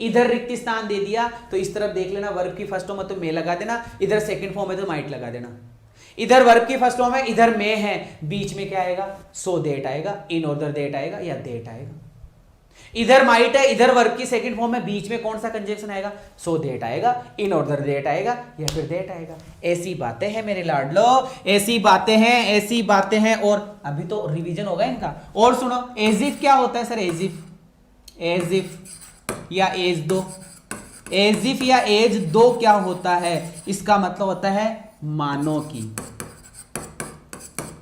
इधर रिक्त स्थान दे दिया तो इस तरफ देख लेना, वर्ब की फर्स्ट फॉर्म है तो मे लगा देना, इधर सेकंड फॉर्म है तो माइट लगा देना। इधर वर्ब की फर्स्ट फॉर्म है, इधर मे है, बीच में क्या आएगा? सो देट आएगा, इन ऑर्डर देट आएगा, या देट आएगा। इधर माइट है, इधर वर्ब की सेकंड फॉर्म है, बीच में कौन सा कंजंक्शन आएगा? सो देट आएगा, इन ऑर्डर देट आएगा, या फिर देट आएगा। ऐसी बातें हैं मेरे लाडलो, ऐसी बातें हैं। और अभी तो रिवीजन होगा इनका। और सुनो, एज इफ क्या होता है सर? एज इफ या एज दो, एज इफ या एज दो क्या होता है? इसका मतलब होता है मानो की।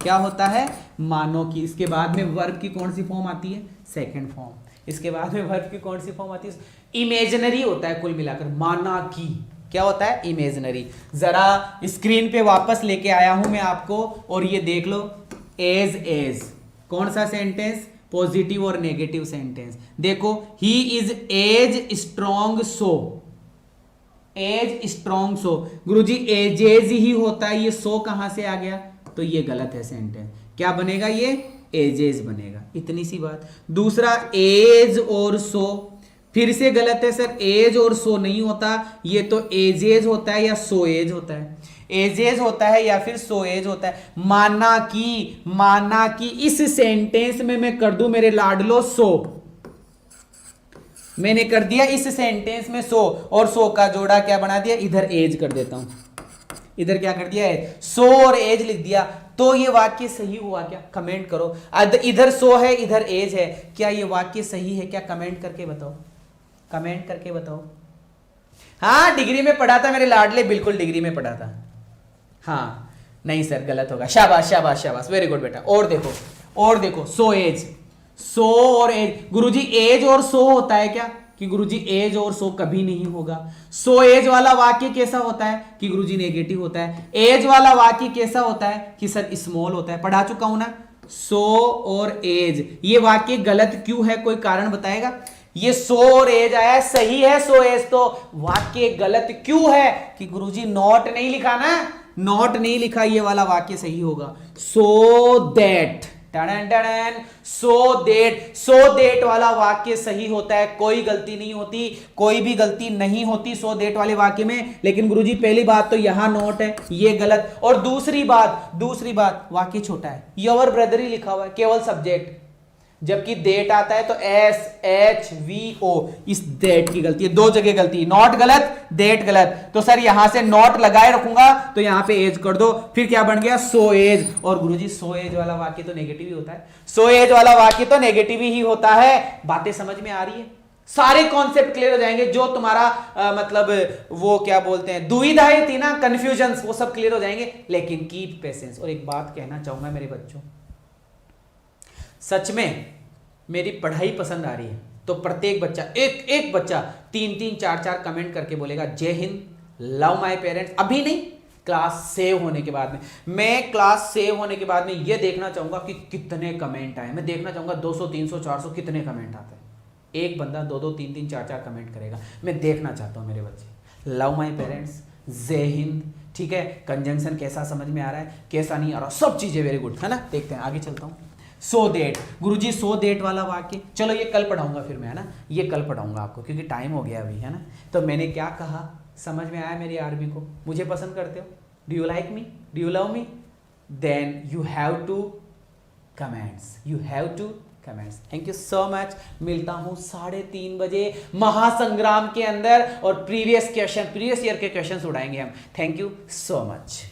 क्या होता है? मानो की। इसके बाद में वर्ब की कौन सी फॉर्म आती है? Second form. इसके बाद में वर्ब की कौन सी फॉर्म आती है? इमेजिनरी होता है कुल मिलाकर, माना की। क्या होता है? इमेजिनरी। जरा स्क्रीन पे वापस लेके आया हूं मैं आपको, और ये देख लो, एज कौन सा सेंटेंस? पॉजिटिव और नेगेटिव सेंटेंस। देखो, he is as strong so, as strong so. Guruji एजेज ही होता है, ये सो कहां से आ गया? तो ये गलत है सेंटेंस। क्या बनेगा? ये एजेज बनेगा। इतनी सी बात। दूसरा, एज और सो फिर से गलत है सर, एज और सो नहीं होता, ये तो एजेज होता है या सो एज होता है। एजेज होता है या फिर सो एज होता है। माना कि इस सेंटेंस में मैं कर दूं मेरे लाडलो सो, मैंने कर दिया इस सेंटेंस में सो, और सो का जोड़ा क्या बना दिया? इधर एज कर देता हूं, इधर क्या कर दिया है? सो और एज लिख दिया। तो ये वाक्य सही हुआ क्या? कमेंट करो। इधर सो है, इधर एज है, क्या ये वाक्य सही है क्या? कमेंट करके बताओ, कमेंट करके बताओ। हाँ, डिग्री में पढ़ा था मेरे लाडले, बिल्कुल डिग्री में पढ़ा था। हाँ, नहीं सर गलत होगा। शाबाश शाबाश शाबाश, वेरी गुड बेटा। और देखो, सो एज, सो और एज। गुरुजी एज और सो होता है क्या? कि गुरुजी एज और सो कभी नहीं होगा। सो एज वाला वाक्य कैसा होता है? कि गुरुजी नेगेटिव होता है। एज वाला वाक्य कैसा होता है? कि सर स्मॉल होता है। पढ़ा चुका हूं ना। सो और एज, ये वाक्य गलत क्यों है? कोई कारण बताएगा? ये सो और एज आया, सही है सो एज, तो वाक्य गलत क्यों है? कि गुरुजी नॉट नहीं लिखा ना, नॉट नहीं लिखा, ये वाला वाक्य सही होगा। सो दैट, सो देट वाला वाक्य सही होता है, कोई गलती नहीं होती, कोई भी गलती नहीं होती सो देट वाले वाक्य में। लेकिन गुरुजी पहली बात तो यहां नोट है, ये गलत। और दूसरी बात वाक्य छोटा है, योर ब्रदर ही लिखा हुआ है, केवल सब्जेक्ट, जबकि देट आता है तो SHVO, इस देट की गलती है। 2 जगह गलती, नॉट गलत, देट गलत। तो सर यहां से नॉट लगाए रखूंगा तो यहां पे एज कर दो, फिर क्या बन गया? So as. और गुरुजी सो एज वाला वाक्य तो नेगेटिव ही होता है, सो एज वाला वाक्य तो नेगेटिव ही होता है। बातें समझ में आ रही है? सारे कॉन्सेप्ट क्लियर हो जाएंगे, जो तुम्हारा मतलब वो क्या बोलते हैं, दुविधाएं थी ना, कंफ्यूजन, वो सब क्लियर हो जाएंगे। लेकिन कीप पेशेंस। और एक बात कहना चाहूंगा मेरे बच्चों, सच में मेरी पढ़ाई पसंद आ रही है तो प्रत्येक बच्चा, एक बच्चा 3-3 4-4 कमेंट करके बोलेगा जय हिंद, लव माय पेरेंट्स। अभी नहीं, क्लास सेव होने के बाद में। मैं क्लास सेव होने के बाद में ये देखना चाहूंगा कि कितने कमेंट आए। मैं देखना चाहूंगा 200 300 400 कितने कमेंट आते हैं। एक बंदा 2-2 3-3 4-4 कमेंट करेगा। मैं देखना चाहता हूं मेरे बच्चे। लव माय पेरेंट्स, जय हिंद, ठीक है। कंजंक्शन कैसा समझ में आ रहा है, कैसा नहीं आ रहा, सब चीजें वेरी गुड है ना। देखते हैं, आगे चलता हूं। So that, Guruji so that वाला वाक्य, चलो ये कल पढ़ाऊंगा फिर मैं, है ना, ये कल पढ़ाऊंगा आपको, क्योंकि टाइम हो गया अभी, है ना। तो मैंने क्या कहा, समझ में आया मेरी आर्मी को? मुझे पसंद करते हो? Do you like me? Do you love me? Then you have to comments, you have to comments. Thank you so much. मिलता हूं 3:30 बजे महासंग्राम के अंदर और प्रीवियस ईयर के क्वेश्चंस उड़ाएंगे हम। Thank you so much.